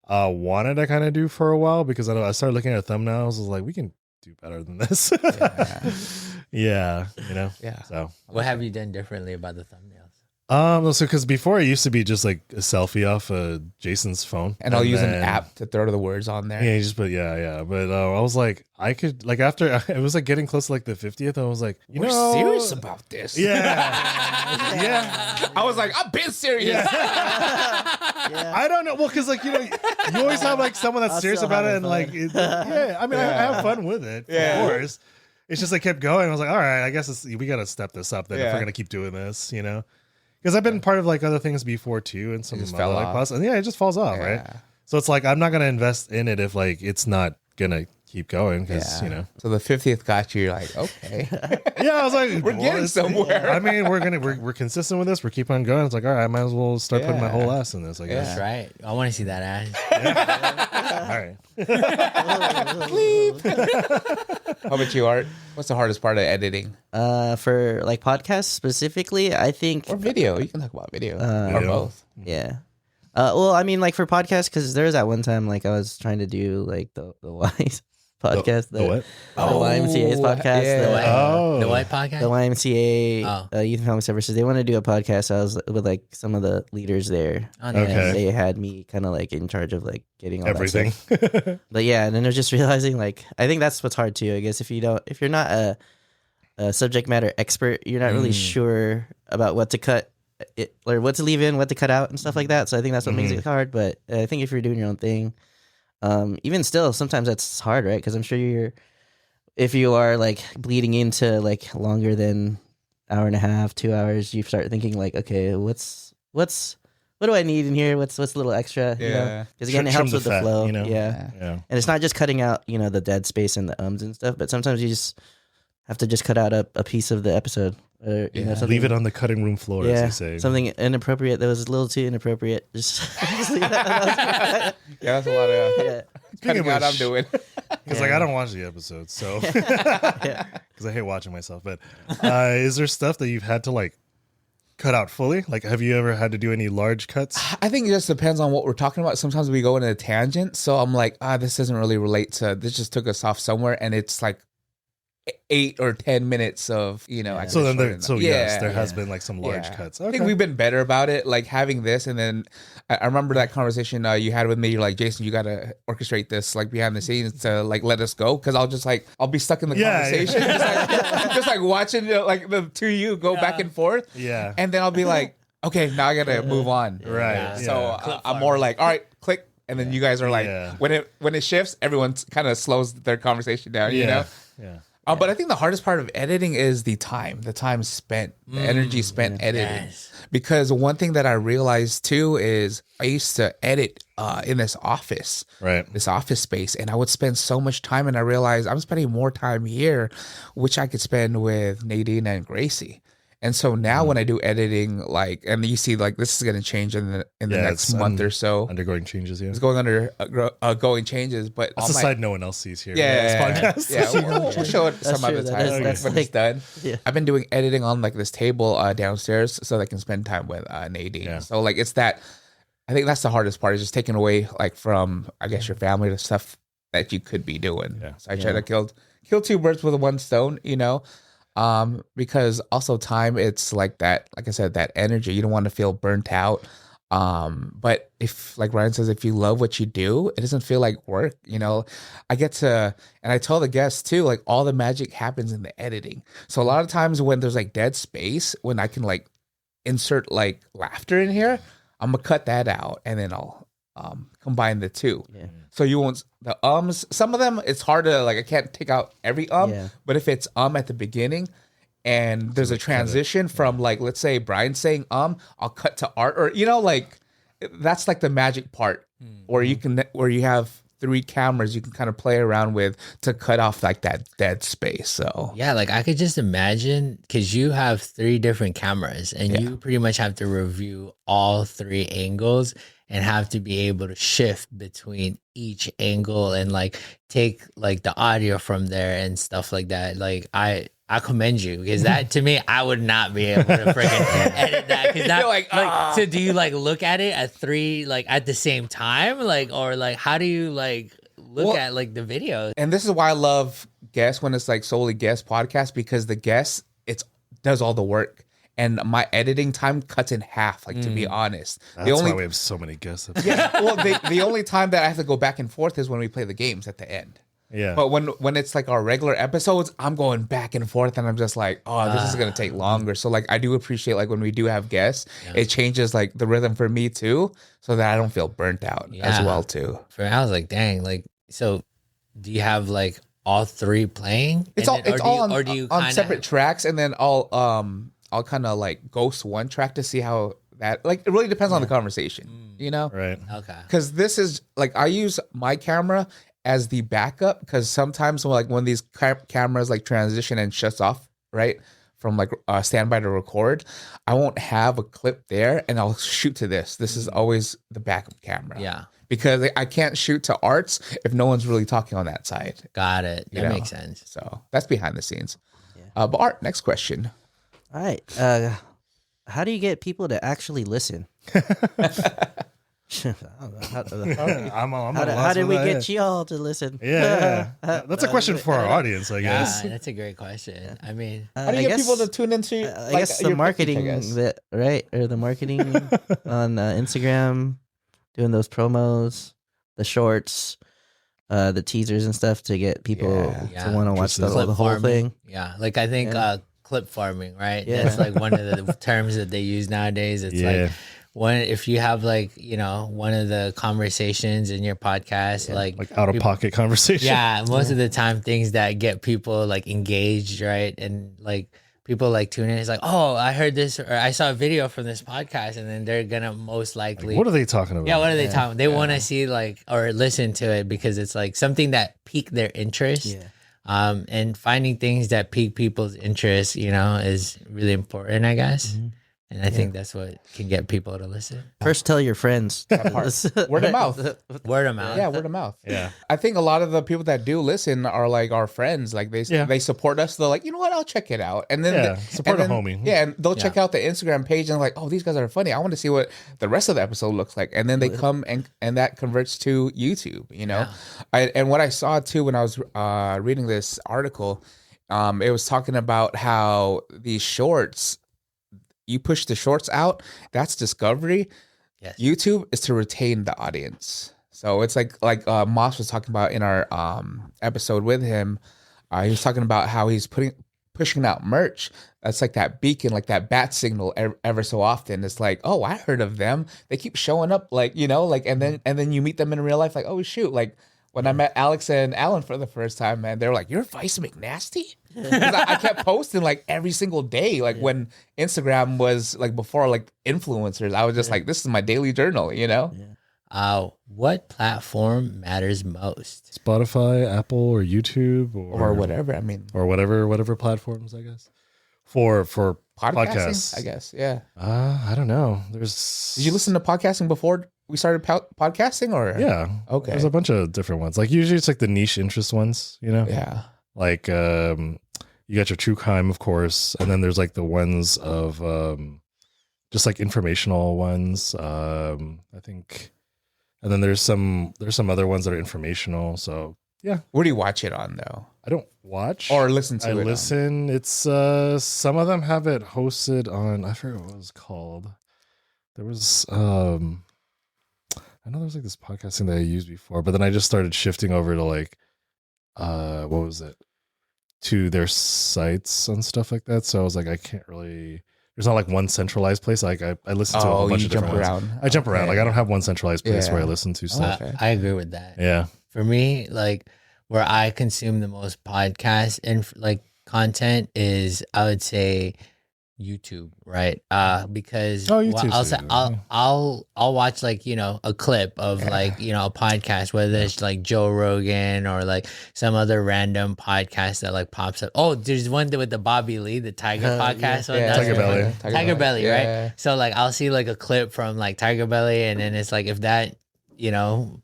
wanted to kind of do for a while because I started looking at thumbnails. I was like, we can do better than this. Yeah, you know. Yeah. So, what have you done differently about the thumbnails? So because before it used to be just like a selfie off Jason's phone, and I'll use an app to throw the words on there. Yeah, you just put But I was like, I could like after it was like getting close to like the 50th. I was like, we're serious about this. Yeah, yeah. I was like, I've been serious. Yeah. I don't know. Well, because like you know, you always have like someone that's serious about it, and like, I mean, I have fun with it, of course. It's just I kept going. I was like, all right, I guess we got to step this up then if we're gonna keep doing this, you know. Because I've been part of like other things before too, and some other like process, and it just falls off, right? So it's like I'm not gonna invest in it if like it's not gonna keep going, because you know. So the 50th got you. You're like, okay, yeah. I was like, we're getting somewhere. I mean, we're consistent with this. We're keeping on going. It's like, all right, I might as well start putting my whole ass in this. I guess. That's right. I want to see that ass. All right. How about you, Art? What's the hardest part of editing? For like podcasts specifically, I think, or video. You can talk about video or both. Yeah. Well, I mean, like for podcasts, because there was that one time like I was trying to do like the Wise podcast, the what? The YMCA's podcast, the what podcast, the YMCA Youth and Family Services. They wanted to do a podcast. I was with like some of the leaders there. Okay. They had me kind of like in charge of like getting all everything. That stuff. But yeah, and then I was just realizing like I think that's what's hard too. I guess if you're not a subject matter expert, you're not really sure about what to cut. Or what to leave in, what to cut out, and stuff like that. So I think that's what makes it hard. But I think if you're doing your own thing, even still, sometimes that's hard, right? Because I'm sure if you are like bleeding into like longer than hour and a half, 2 hours, you start thinking like, okay, what do I need in here? What's a little extra? Yeah. Because again, it helps with the flow. You know? Yeah. And it's not just cutting out, you know, the dead space and the ums and stuff, but sometimes you just have to just cut out a piece of the episode. Or, you know, leave it on the cutting room floor, as they say. Something inappropriate that was a little too inappropriate. Just leave that. That's a lot of cutting out I'm doing. Because like I don't watch the episodes, so because I hate watching myself. But is there stuff that you've had to like cut out fully? Like, have you ever had to do any large cuts? I think it just depends on what we're talking about. Sometimes we go in a tangent, so I'm like, this doesn't really relate to. This just took us off somewhere, and it's like 8 or 10 minutes of, you know. So then there has been like some large cuts. Okay. I think we've been better about it, like having this. And then I remember that conversation you had with me. You're like, Jason, you got to orchestrate this like behind the scenes to like let us go, because I'll be stuck in the conversation, just like watching like the two of you go back and forth. Yeah, and then I'll be like, okay, now I got to move on. Right. So I'm more like, all right, click. And then you guys are like, when it shifts, everyone kind of slows their conversation down. You know. Yeah. But I think the hardest part of editing is the time spent, the energy spent editing. Yes. Because one thing that I realized too is I used to edit in this office space, and I would spend so much time, and I realized I'm spending more time here, which I could spend with Nadine and Gracie. And so now when I do editing, like, and you see, like, this is going to change in the next it's month or so. Undergoing changes, yeah. It's going going changes, but That's a side no one else sees here. Yeah, This podcast. yeah. We'll show it some other time when it's done. Yeah. I've been doing editing on like this table downstairs so that I can spend time with Nadine. Yeah. So like it's that. I think that's the hardest part is just taking away like from I guess your family the stuff that you could be doing. Yeah. So I try to kill two birds with one stone. Because also time, it's like that, like I said, that energy, you don't want to feel burnt out. But if, like Ryan says, if you love what you do, it doesn't feel like work. I get to, and I tell the guests too, like all the magic happens in the editing. So a lot of times when there's like dead space, when I can like insert like laughter in here, I'm gonna cut that out and then I'll combine the two. Yeah. So you won't the ums. Some of them it's hard to like. I can't take out every Yeah. but if it's at the beginning, and there's a transition from like let's say Brian saying I'll cut to art or like that's like the magic part where you have 3 cameras you can kind of play around with to cut off like that dead space. So Yeah, like I could just imagine because you have 3 different cameras and you pretty much have to review all 3 angles and have to be able to shift between each angle and like take like the audio from there and stuff like that. Like I commend you because that to me, I would not be able to freaking edit that. Cause that so do you like look at it at 3, like at the same time? Like, or like, how do you like look at like the video? And this is why I love guests when it's like solely guest podcast because the guest does all the work. And my editing time cuts in half, like to be honest. That's why we have so many guests. Well, the only time that I have to go back and forth is when we play the games at the end. Yeah. But when it's like our regular episodes, I'm going back and forth and I'm just like, oh, this is going to take longer. So like I do appreciate like when we do have guests, it changes like the rhythm for me too, so that I don't feel burnt out as well too. For me, I was like, dang, like, so do you have like all 3 playing? It's all on separate tracks and then I'll kind of like ghost one track to see how that like it really depends on the conversation, Right. Okay. Because this is like I use my camera as the backup because sometimes when these cameras like transition and shuts off right from like standby to record, I won't have a clip there and I'll shoot to this. This is always the backup camera. Yeah. Because I can't shoot to arts if no one's really talking on that side. Got it. That makes sense. So that's behind the scenes. But Art, next question. All right. How do you get people to actually listen? I don't know. How did we get y'all to listen? Yeah. That's a question for our audience, I guess. Yeah, that's a great question. I mean, how do you get people to tune into? I guess the marketing, or the marketing on Instagram, doing those promos, the shorts, the teasers and stuff to get people to want to watch the whole thing. Yeah, like I think clip farming, right? Yeah. That's like one of the terms that they use nowadays. It's like if you have like, one of the conversations in your podcast, like out of pocket conversation. Yeah. Most of the time things that get people like engaged, right? And like people like tune in. It's like, oh, I heard this or I saw a video from this podcast, and then they're going to most likely. Like, what are they talking about? Yeah. What are they talking? They want to see like, or listen to it because it's like something that piqued their interest. Yeah. And finding things that pique people's interest, is really important, I guess. Mm-hmm. And I think that's what can get people to listen. First, tell your friends. Word of mouth. Word of mouth. Yeah, word of mouth. Yeah. I think a lot of the people that do listen are like our friends. Like they support us. They're like, you know what? I'll check it out. And then support a homie. Yeah, and they'll check out the Instagram page and like, oh, these guys are funny. I want to see what the rest of the episode looks like. And then they come and that converts to YouTube. And what I saw too when I was reading this article, it was talking about how these shorts. You push the shorts out, that's discovery. Yes. YouTube is to retain the audience. So it's like Moss was talking about in our episode with him. He was talking about how he's pushing out merch. That's like that beacon, like that bat signal ever so often. It's like, oh, I heard of them. They keep showing up and then you meet them in real life like, oh shoot, like when I met Alex and Alan for the first time, man, they were like, "You're Vice McNasty?" I kept posting like every single day, like when Instagram was like before like influencers. I was just like, "This is my daily journal," What platform matters most? Spotify, Apple, or YouTube, or whatever. I mean, or whatever platforms, I guess. For podcasting, I guess. Yeah. I don't know. There's. Did you listen to podcasting before we started podcasting, or? Yeah. Okay. There's a bunch of different ones. Like usually it's like the niche interest ones, you know? Yeah. Like you got your true crime, of course, and then there's like the ones of just like informational ones. I think, and then there's some other ones that are informational. So yeah. Where do you watch it on though? I don't watch Or listen to I it. listen. It's some of them have it hosted on, I forget what it was called. There was I know there was like this podcasting that I used before, but then I just started shifting over to like what was it? To their sites and stuff like that. So I was like, I can't really, there's not like one centralized place. Like I listen to a whole bunch of different ones. I jump around. Like I don't have one centralized place where I listen to stuff. I agree with that. Yeah. For me, like where I consume the most podcast and like content is, I would say, YouTube, right? Because YouTube I'll watch like, you know, a clip of like, you know, a podcast, whether it's like Joe Rogan or like some other random podcast that like pops up. Oh, there's one with the Bobby Lee, the Tiger podcast. Yeah. Tiger Belly. Tiger Belly, Yeah. right? So like I'll see like a clip from like Tiger Belly, and then it's like, if that, you know,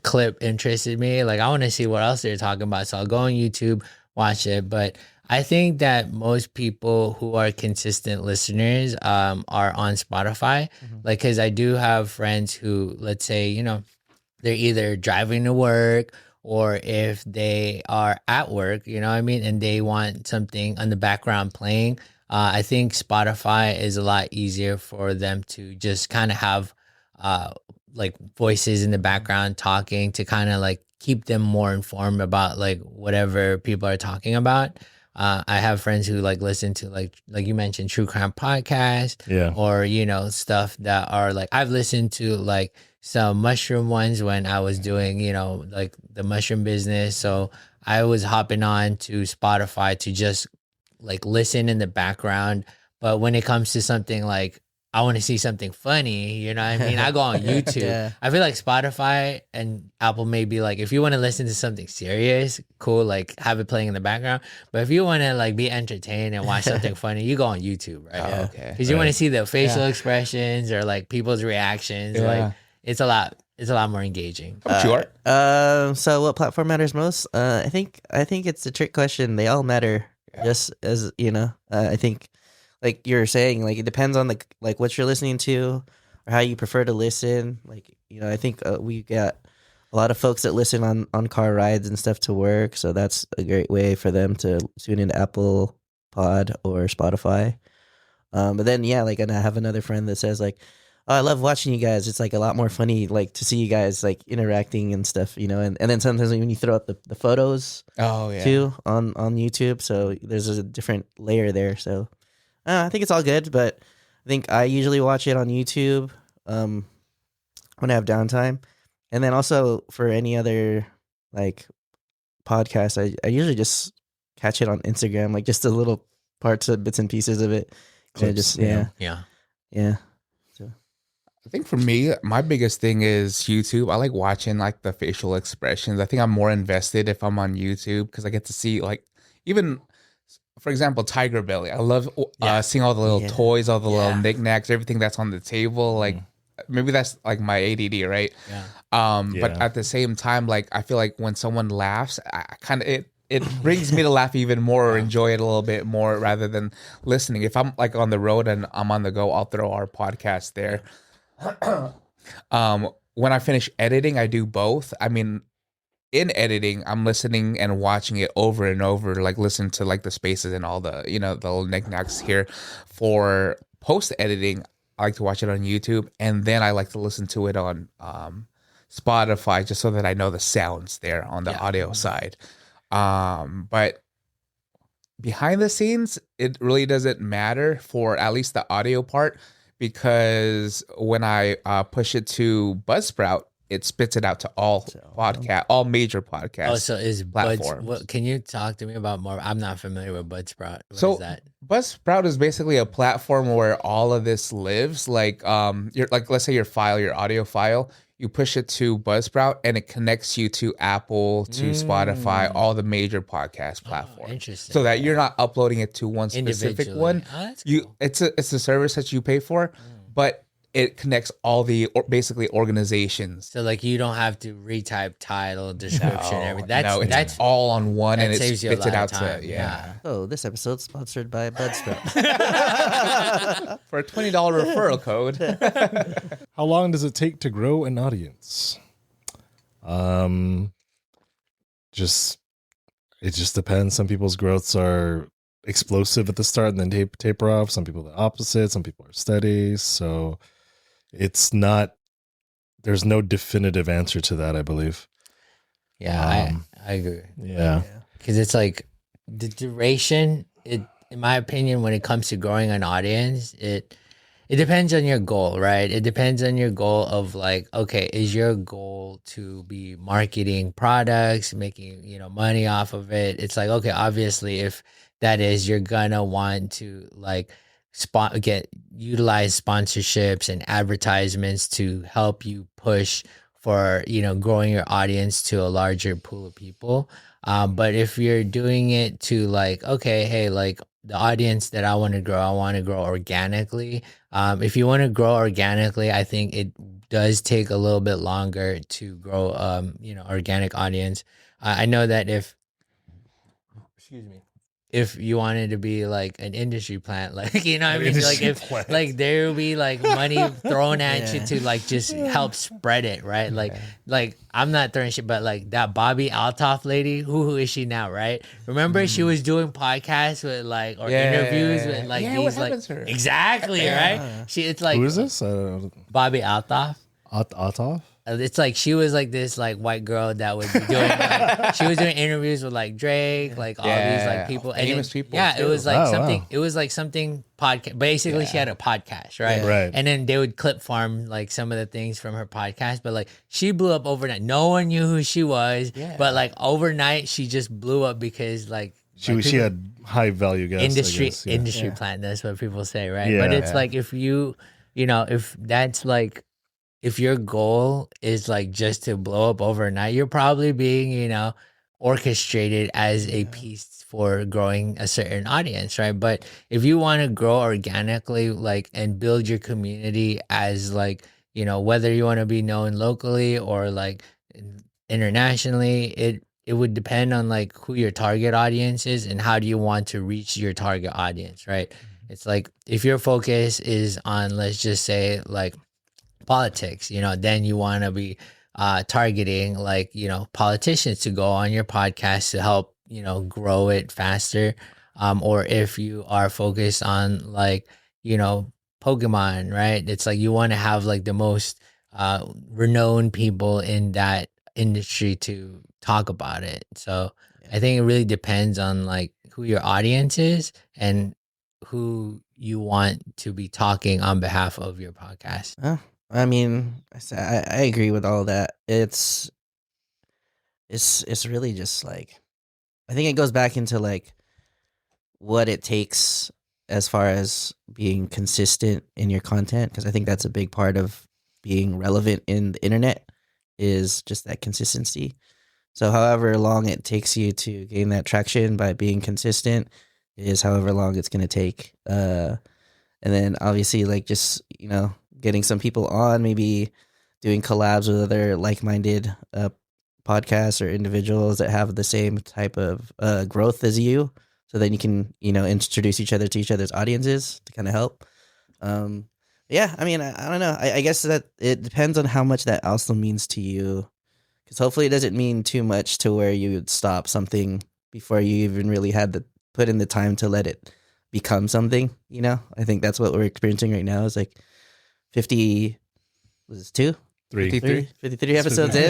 clip interested me, like I want to see what else they're talking about. So I'll go on YouTube, watch it. But I think that most people who are consistent listeners are on Spotify. Like, because I do have friends who, let's say, you know, they're either driving to work, or if they are at work, you know what I mean, and they want something on the background playing. I think Spotify is a lot easier for them to just kind of have like voices in the background talking, to kind of like keep them more informed about like whatever people are talking about. I have friends who like listen to like you mentioned, true crime podcast, or, you know, stuff that are like, I've listened to like some mushroom ones when I was doing, you know, like the mushroom business. So I was hopping on to Spotify to just like listen in the background. But when it comes to something like, I want to see something funny, you know what I mean, I go on YouTube. Yeah. I feel like Spotify and Apple may be like, if you want to listen to something serious, cool, like have it playing in the background. But if you want to like be entertained and watch something funny, you go on YouTube, right? Oh, okay. Because you want to see the facial expressions or like people's reactions. Yeah. Like it's a lot more engaging. So what platform matters most? I think it's a trick question. They all matter, just as you know. I think, like you were saying, like it depends on like what you're listening to or how you prefer to listen. Like, you know, I think we got a lot of folks that listen on car rides and stuff to work, so that's a great way for them to tune into Apple Pod or Spotify. But then like, and I have another friend that says like, oh, I love watching you guys. It's like a lot more funny, like to see you guys like interacting and stuff, you know. And then sometimes when you throw up the photos, too on YouTube, so there's a different layer there. So I think it's all good, but I think I usually watch it on YouTube when I have downtime, and then also for any other like podcast, I usually just catch it on Instagram, like just the little parts of bits and pieces of it. Clips, Yeah. I think for me, my biggest thing is YouTube. I like watching like the facial expressions. I think I'm more invested if I'm on YouTube because I get to see like, even for example, Tiger Belly. I love seeing all the little toys, all the little knickknacks, everything that's on the table. Like maybe that's like my ADD, right? But at the same time, like I feel like when someone laughs, I kind of it brings me to laugh even more or enjoy it a little bit more rather than listening. If I'm like on the road and I'm on the go, I'll throw our podcast there. When I finish editing, I do both. I mean, in editing, I'm listening and watching it over and over, like listen to like the spaces and all the, you know, the little knickknacks here. For post editing, I like to watch it on YouTube, and then I like to listen to it on Spotify just so that I know the sounds there on the audio side. But behind the scenes, it really doesn't matter for at least the audio part, because when I push it to Buzzsprout, it spits it out to all major podcasts. Oh, so is platforms. Can you talk to me about more? I'm not familiar with Buzzsprout. What is that? Buzzsprout is basically a platform where all of this lives. Like, you're like, let's say your audio file, you push it to Buzzsprout, and it connects you to Apple, to Spotify, all the major podcast platforms. Interesting. So that you're not uploading it to one specific Individually. one. Oh, that's You cool. it's a service that you pay for, but it connects all the basically organizations. So like you don't have to retype title, description, everything. It's That's all on one, that and it saves you a spits it lot out of time. to yeah. Oh, this episode's sponsored by Buzzsprout. For a $20 referral code. How long does it take to grow an audience? It just depends. Some people's growths are explosive at the start and then taper off. Some people are the opposite. Some people are steady. So it's not. There's no definitive answer to that, I believe. I agree. Yeah. Because it's like the duration, in my opinion, when it comes to growing an audience, it depends on your goal, right? It depends on your goal of like, okay, is your goal to be marketing products, making, money off of it? It's like, okay, obviously if that is, you're gonna want to like utilize sponsorships and advertisements to help you push for, growing your audience to a larger pool of people. But if you're doing it to like, okay, hey, like the audience that I want to grow organically. If you want to grow organically, I think it does take a little bit longer to grow, organic audience. I know that if you wanted to be like an industry plant, like, what I mean? Like if like there will be like money thrown at you to like just help spread it, right? Like I'm not throwing shit, but like that Bobby Altoff lady, who is she now, right? Remember she was doing podcasts with like interviews with like what these like happens to her? Exactly, right? It's like Who is this? Bobby Altoff. Ottoff? It's like she was like this like white girl that would be doing she was doing interviews with like Drake, like all these like people, famous people. Yeah, too. it was like Oh, something. wow. It was like something podcast. Basically, she had a podcast, right? Yeah. Right. And then they would clip farm like some of the things from her podcast, but like she blew up overnight. No one knew who she was, but like overnight she just blew up because like She had high value guests. industry plant. That's what people say, right? Yeah. But it's like if you if that's like. If your goal is like just to blow up overnight, you're probably being, orchestrated as a piece for growing a certain audience, right? But if you want to grow organically, like, and build your community as like, whether you want to be known locally or like internationally, it would depend on like who your target audience is and how do you want to reach your target audience, right? It's like if your focus is on, let's just say like, politics, then you want to be targeting like politicians to go on your podcast to help grow it faster, or if you are focused on like Pokemon, right? It's like you want to have like the most renowned people in that industry to talk about it. So I think it really depends on like who your audience is and who you want to be talking on behalf of your podcast. I mean, I agree with all that. It's really just like, I think it goes back into like what it takes as far as being consistent in your content, because I think that's a big part of being relevant in the internet is just that consistency. So however long it takes you to gain that traction by being consistent is however long it's going to take. And then obviously like just, getting some people on, maybe doing collabs with other like-minded podcasts or individuals that have the same type of growth as you. So then you can, introduce each other to each other's audiences to kind of help. Yeah, I mean, I don't know. I guess that it depends on how much that also means to you. Because hopefully it doesn't mean too much to where you would stop something before you even really had to put in the time to let it become something, I think that's what we're experiencing right now is like 53 episodes in.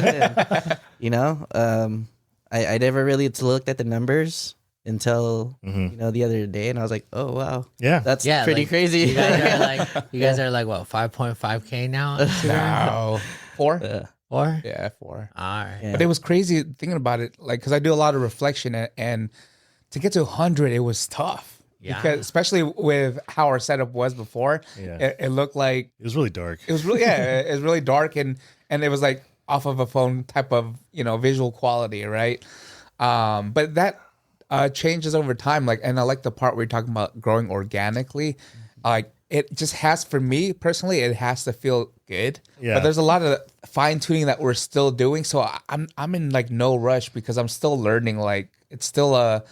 And, I never really looked at the numbers until the other day, and I was like, oh wow, that's pretty like, crazy. You guys are like what 5.5K now? No, 4. 4? Yeah, 4. All right. Yeah. But it was crazy thinking about it, like because I do a lot of reflection, and to get to 100, it was tough. Yeah. Because especially with how our setup was before, it looked like It was really dark. it was really it was really dark, and and it was like off of a phone type of, visual quality, right? But that changes over time. Like, and I like the part where you're talking about growing organically. Like, it just has, for me personally, it has to feel good. Yeah. But there's a lot of fine tuning that we're still doing. So I'm in like no rush because I'm still learning. Like, it's still a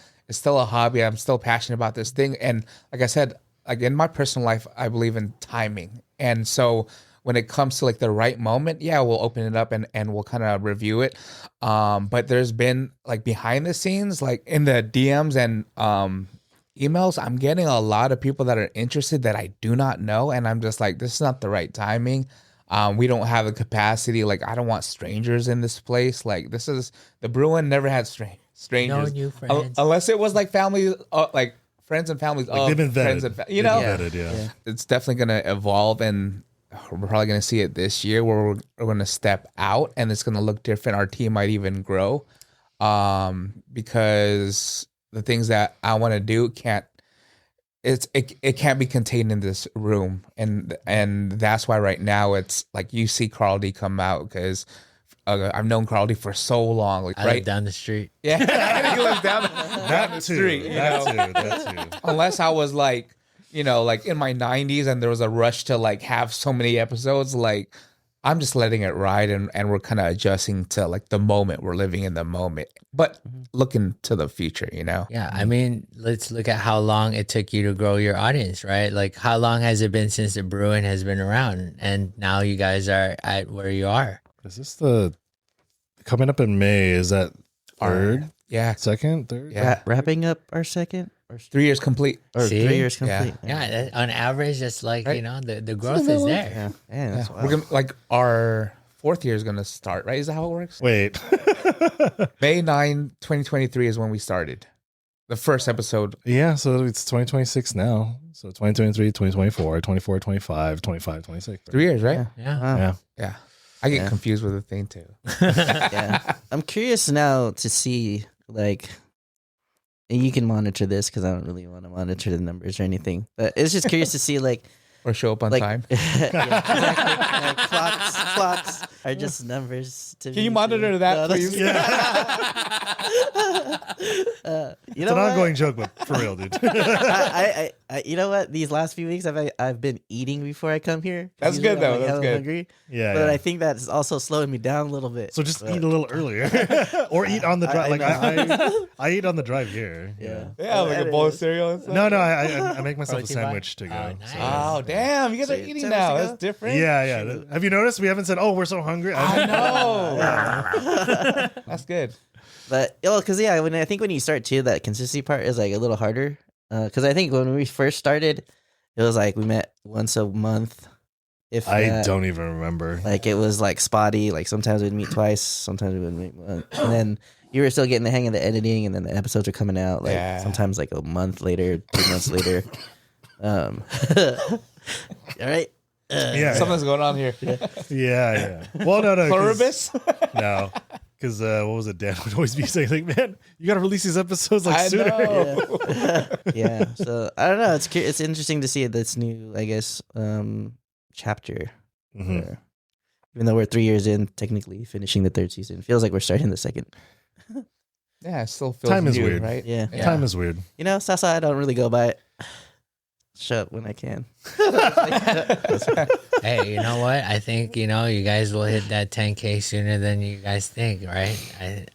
hobby. I'm still passionate about this thing. And like I said, like in my personal life, I believe in timing. And so when it comes to like the right moment, yeah, we'll open it up and we'll kind of review it. But there's been like behind the scenes, like in the DMs and emails, I'm getting a lot of people that are interested that I do not know. And I'm just like, this is not the right timing. We don't have the capacity. Like, I don't want strangers in this place. Like, this is the Brewing never had strangers. No new friends. Unless it was like family, like friends and families. Like they've been friends vetted. and Vetted, yeah. It's definitely going to evolve, and we're probably going to see it this year where we're going to step out and it's going to look different. Our team might even grow because the things that I want to do it can't be contained in this room. And that's why right now it's like you see Carldee come out because I've known Carldee for so long. Like, I right live down the street. Yeah, he lives down the street. That too. Unless I was like, like in my 90s and there was a rush to like have so many episodes, like I'm just letting it ride and we're kind of adjusting to like the moment. We're living in the moment, but looking to the future, Yeah, I mean, let's look at how long it took you to grow your audience, right? Like, how long has it been since the Brewing has been around? And now you guys are at where you are. Is this coming up in May? Is that third? Second, third? Yeah. Wrapping up our second or 3 years complete. or See? 3 years complete. Yeah, on average, it's like, Right. the growth is there. Yeah. Yeah, that's We're wild. gonna, like our 4th year is going to start, right? Is that how it works? Wait. May 9, 2023 is when we started. The first episode. Yeah, so it's 2026 now. So 2023, 2024, 24, 25, 25, 26. 3 years, right? Yeah. Wow. Yeah. Yeah. I get Yeah. confused with the thing too. Yeah. I'm curious now to see, like, and you can monitor this because I don't really want to monitor the numbers or anything. But it's just curious to see, like, Or show up on like time. yeah, exactly. Like, clocks are just numbers. To Can you me, monitor too. that, No, that's- please? you It's know an what? ongoing joke, but for real, dude. I you know what? These last few weeks, I've been eating before I come here. That's Usually good, though. I'm, That's hella good. Hungry, Yeah. but yeah. I think that's also slowing me down a little bit. So just But- eat a little earlier, or eat on the drive. Like know. I eat on the drive here. Yeah. Yeah, like a bowl of cereal and stuff. No, I make myself a Protein bar? sandwich to go. Oh, nice. So- Oh, damn. You guys are So eating 10 now. minutes ago? That's different. Yeah. Have you noticed we haven't said, "Oh, we're so hungry"? I know. That's good. But because when you start too, that consistency part is like a little harder. Because I think when we first started, it was like we met once a month. If I that. don't even remember. Like it was like spotty. Like sometimes we'd meet twice, sometimes we wouldn't meet once. And then you were still getting the hang of the editing, and then the episodes are coming out like Yeah. sometimes like a month later, 2 months later. All right. Yeah, Something's going on here. yeah. Well, no. 'cause- Pluribus? No, because what was it? Dan would always be saying, like, "Man, you got to release these episodes like I sooner." know. Yeah. So I don't know. It's interesting to see this new, I guess, chapter. Mhm. Even though we're 3 years in, technically finishing the third season, feels like we're starting the second. Yeah, it still feels Time is new, weird. right? Yeah. Yeah. Time is weird. You know, Sasa, I don't really go by it. Shut up when I can. Hey, you know what? I think, you guys will hit that 10K sooner than you guys think, right?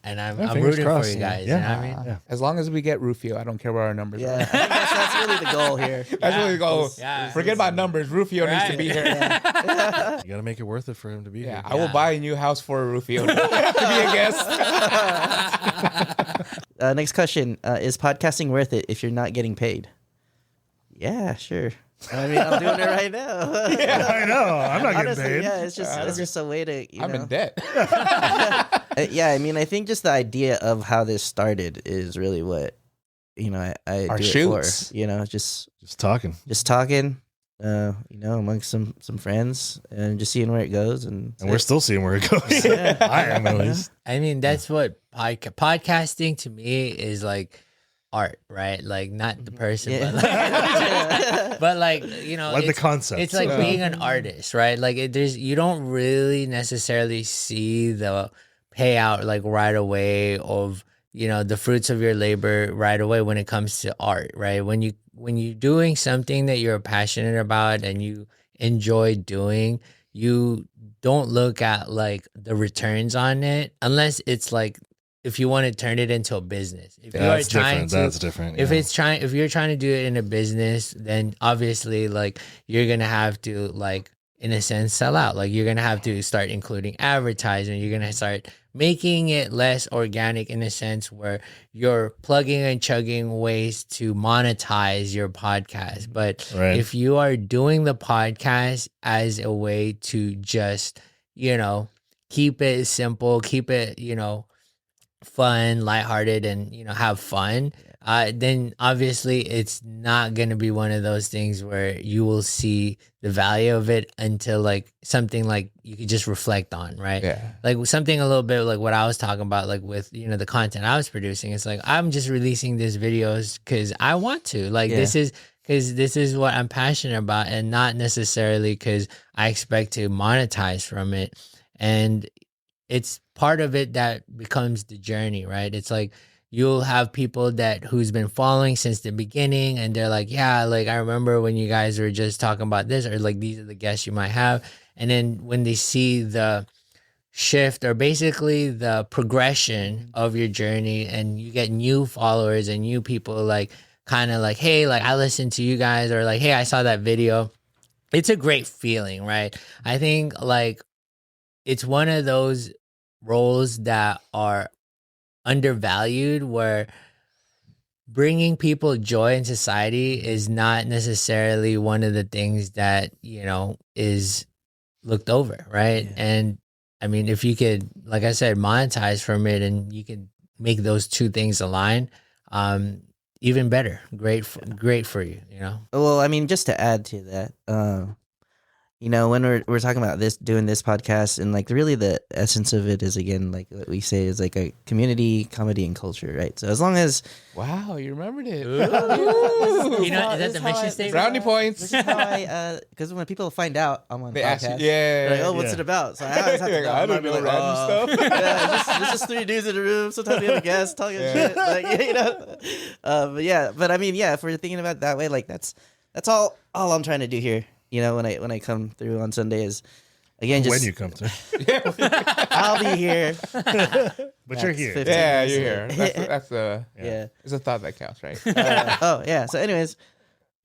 I'm fingers rooting for crossed, you yeah. guys. Yeah. You know what I mean? Yeah. As long as we get Rufio, I don't care what our numbers Yeah, I are. think that's really the goal here. That's really the goal. Yeah. Forget about numbers. Rufio needs to Right. be here. Yeah. You got to make it worth it for him to be Yeah, here. I will buy a new house for Rufio to be a guest. Next question: is podcasting worth it if you're not getting paid? Yeah, sure. I mean, I'm doing it right now. I know. I'm not getting Honestly, paid. yeah, it's just a way to. I'm in debt. Yeah, I mean, I think just the idea of how this started is really what I Our do shoots. it for. Just Just talking. talking. Amongst some friends and just seeing where it goes, and And we're still seeing where it goes. Yeah. I am at least. I mean, that's what podcasting to me is like. art, right? Like not the person, Yeah. but like you know, Like the it's, concept. it's like being an artist, right? Like there's you don't really necessarily see the payout like right away of the fruits of your labor right away when it comes to art, right? When you're doing something that you're passionate about and you enjoy doing, you don't look at like the returns on it unless it's like if you want to turn it into a business. If you are trying to, that's different. if you're trying to do it in a business, then obviously like you're gonna have to like in a sense sell out. Like you're gonna have to start including advertising. You're gonna start making it less organic in a sense where you're plugging and chugging ways to monetize your podcast. But if you are doing the podcast as a way to just, keep it simple, keep it, fun, lighthearted, and have fun, then obviously it's not going to be one of those things where you will see the value of it until like something like you could just reflect on, right? Yeah. Like something a little bit like what I was talking about, like with the content I was producing. It's like I'm just releasing these videos because I want to. Like this is what I'm passionate about, and not necessarily because I expect to monetize from it. And it's part of it that becomes the journey, right? It's like you'll have people who's been following since the beginning, and they're like, yeah, like I remember when you guys were just talking about this, or like these are the guests you might have. And then when they see the shift or basically the progression of your journey, and you get new followers and new people like kind of like, hey, like I listened to you guys, or like, hey, I saw that video. It's a great feeling, right? I think like it's one of those roles that are undervalued, where bringing people joy in society is not necessarily one of the things that is looked over, right? Yeah. And I mean, if you could, like I said, monetize from it, and you can make those two things align, even better. Great for you. Well, I mean, just to add to that, when we're talking about doing this podcast, and like really the essence of it is, again, like what we say is like a community, comedy, and culture, right? So as long as Wow, you remembered it. Is that the mission statement? Brownie points. This is how I, because when people find out I'm on the They ask you, podcast, yeah. they're like, oh, what's it about? So I always have to know. I I'm don't not know be like, random stuff. yeah, it's just three dudes in a room. Sometimes we have a guest talking shit, but I mean, if we're thinking about it that way, like that's all I'm trying to do here. When I come through on Sunday is, again, just when you come through. I'll be here. But you're here. 15 Yeah, minutes you're in. here. That's it's a thought that counts, right? So anyways,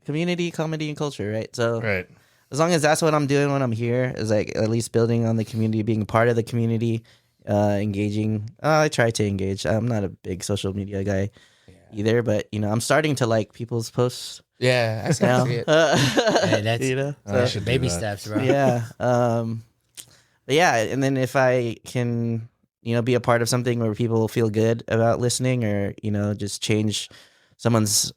community, comedy, and culture, right? So Right. as long as that's what I'm doing when I'm here, is like at least building on the community, being part of the community, engaging. I try to engage. I'm not a big social media guy either, but I'm starting to like people's posts. Yeah, I Now, see it. Hey, that's I should do baby that. steps, bro. yeah. But yeah, and then if I can, be a part of something where people feel good about listening, or just change someone's,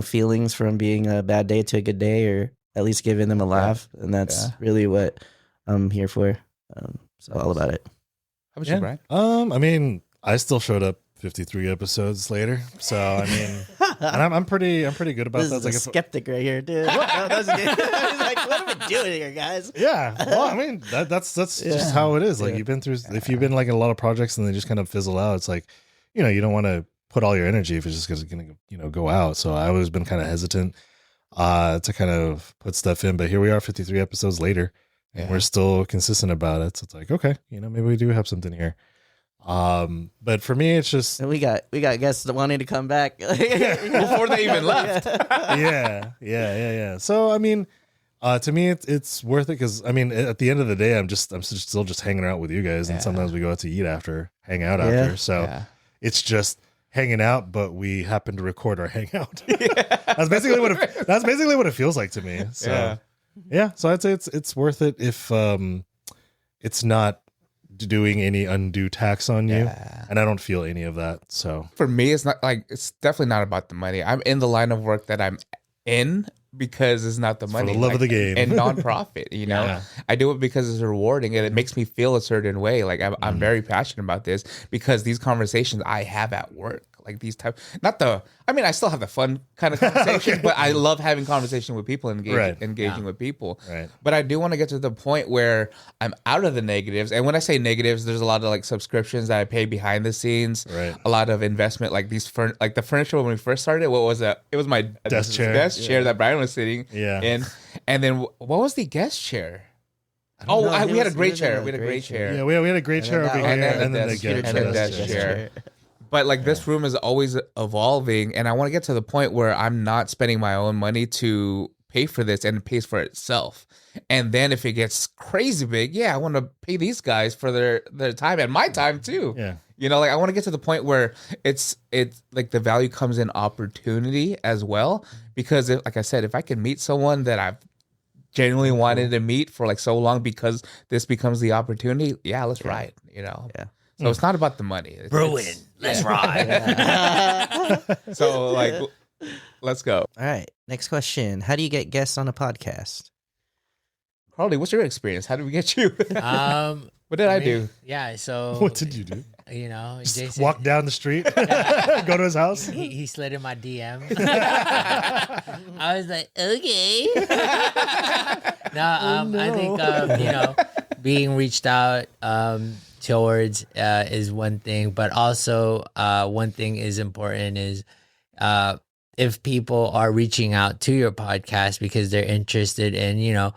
feelings from being a bad day to a good day, or at least giving them a laugh, and that's really what I'm here for. So all about it. How about you, Brian? I mean, I still showed up 53 episodes later, so I mean, and I'm pretty good about This that. is Like a skeptic right here, dude. No, that's good. He's like, what are we doing here, guys? yeah, well, I mean, that's just how it is. Like you've been through, if you've been like in a lot of projects and they just kind of fizzle out, it's like, you don't want to put all your energy if it's just gonna go out. So I always been kind of hesitant to kind of put stuff in, but here we are 53 episodes later, and we're still consistent about it. So it's like, okay, maybe we do have something here. But for me, it's just And we got guests that wanting to come back Before they even left. yeah. So I mean, to me, it's worth it because I mean, at the end of the day, I'm still just hanging out with you guys, and sometimes we go out to eat after, hang out after. So it's just hanging out, but we happen to record our hangout. That's basically what it feels like to me. So so I'd say it's worth it if it's not doing any undue tax on you, and I don't feel any of that. So For me, it's definitely not about the money. I'm in the line of work that I'm in because it's not the money. for the love of the game. And nonprofit, I do it because it's rewarding and it makes me feel a certain way. Like I'm very passionate about this because these conversations I have at work, like these type, not the, I mean, I still have the fun kind of conversation, but I love having conversation with people and engaging with people. Right. But I do want to get to the point where I'm out of the negatives. And when I say negatives, there's a lot of like subscriptions that I pay behind the scenes, Right. a lot of investment, like these, like the furniture when we first started, what was that? It was my Desk chair that Brian was sitting Yeah. in. And then what was the guest chair? know. We had a great was chair. in We had a great chair. Yeah, we had a great chair then over that here, one, and then the desk desk chair. But like this room is always evolving, and I want to get to the point where I'm not spending my own money to pay for this, and it pays for itself. And then if it gets crazy big, I want to pay these guys for their time and my time too. Yeah. You know, like I want to get to the point where it's like the value comes in opportunity as well. Because like I said, if I can meet someone that I've genuinely wanted to meet for like so long because this becomes the opportunity, let's ride, you know? Yeah. So it's not about the money. Brewing. Let's ride. So like, let's go. All right. Next question. How do you get guests on a podcast? Carldee, what's your experience? How did we get you? What did I do? Yeah, so What did you do? you know, Just Jason walk down the street, go to his house. he slid in my DM. I was like, okay. I think you know, being reached out towards is one thing, but also one thing is important is if people are reaching out to your podcast because they're interested in, you know,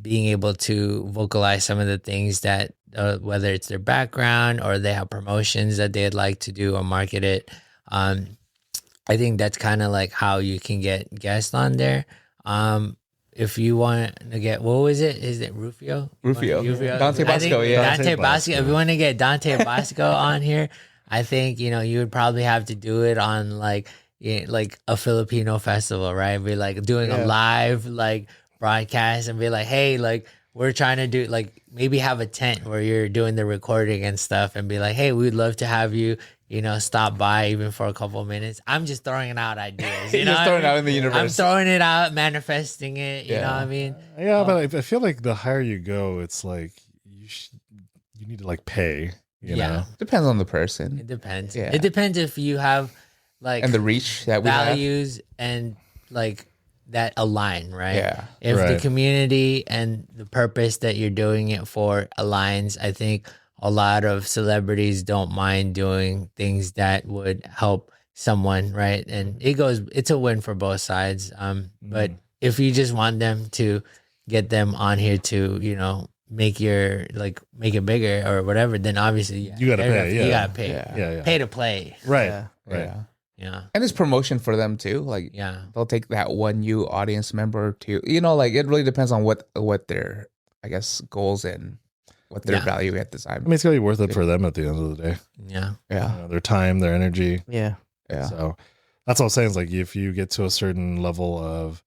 being able to vocalize some of the things that whether it's their background or they have promotions that they'd like to do or market it. I think that's kind of like how you can get guests on there. If you want to get, what was it? Is it Rufio? Rufio. Dante I think Bosco, yeah. Dante Bosco. If you want to get Dante Bosco on here, I think, you know, you would probably have to do it on like a Filipino festival, right? Be like doing a live like broadcast and be like, hey, like we're trying to do like maybe have a tent where you're doing the recording and stuff and be like, hey, we'd love to have you, you know, stop by even for a couple of minutes. I'm just throwing out ideas. You know, just throwing it out in the universe. I'm throwing it out, manifesting it. You know what I mean? Yeah, but I feel like the higher you go, it's like you need to like pay. You know? Depends on the person. It depends. Yeah. It depends if you have like And the reach that we have. values and like that align, right? Yeah. If the Right. community and the purpose that you're doing it for aligns, I think a lot of celebrities don't mind doing things that would help someone, right? And it's a win for both sides. But if you just want them to get them on here to, you know, make it bigger or whatever, then obviously You gotta pay, You yeah. gotta pay. Yeah. Pay to play. Right. Yeah. Right. Yeah. Yeah. And it's promotion for them too. Like they'll take that one new audience member to, you know, like it really depends on what their, I guess, goals and what their value at the time. I mean, it's gonna be worth it for them at the end of the day. Yeah. Yeah. You know, their time, their energy. Yeah. Yeah. So that's all I'm saying is like if you get to a certain level of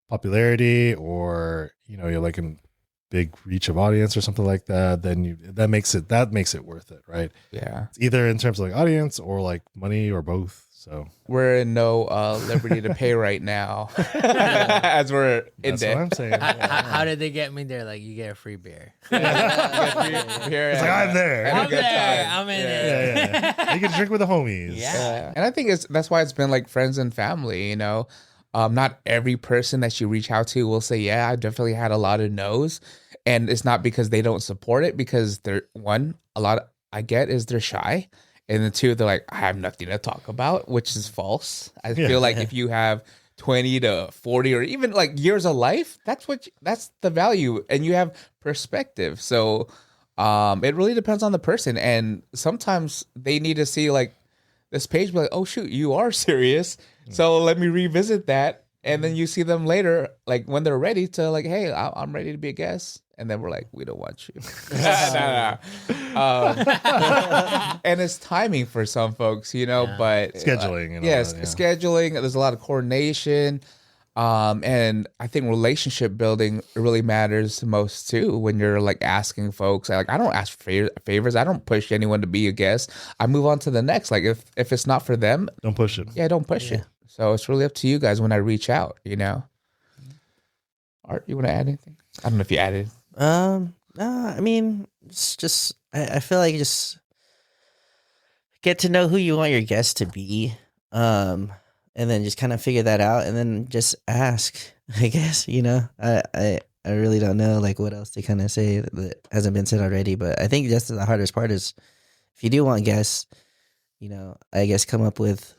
popularity or, you know, you're like in big reach of audience or something like that, then that makes it worth it, right? Yeah. It's either in terms of like audience or like money or both. So We're in no liberty to pay right now as we're in that's what I'm debt. saying. How did they get me there? Like you get a free beer. It's It's like I'm there. I'm there. I'm in it. Yeah. You can drink with the homies. Yeah. And I think that's why it's been like friends and family, you know. Not every person that you reach out to will say, yeah, I definitely had a lot of no's. And it's not because they don't support it, because they're I get is they're shy. And then two, they're like, I have nothing to talk about, which is false. I feel like if you have 20 to 40 or even like years of life, that's the value, and you have perspective. So it really depends on the person. And sometimes they need to see like this page, be like, oh shoot, you are serious. So let me revisit that. And then you see them later, like when they're ready to like, hey, I'm ready to be a guest. And then we're like, we don't want you. Nah. And it's timing for some folks, you know, but Scheduling and all yes, that, yeah. scheduling. There's a lot of coordination. And I think relationship building really matters most too when you're like asking folks. Like I don't ask for favors. I don't push anyone to be a guest. I move on to the next. Like if it's not for them, Don't push it. yeah, don't push it. So it's really up to you guys when I reach out, you know. Art, you want to add anything? I don't know if you added. No, I mean, it's just I feel like just get to know who you want your guests to be, and then just kind of figure that out, and then just ask. I guess I really don't know like what else to kind of say that hasn't been said already, but I think that's the hardest part is if you do want guests, I guess come up with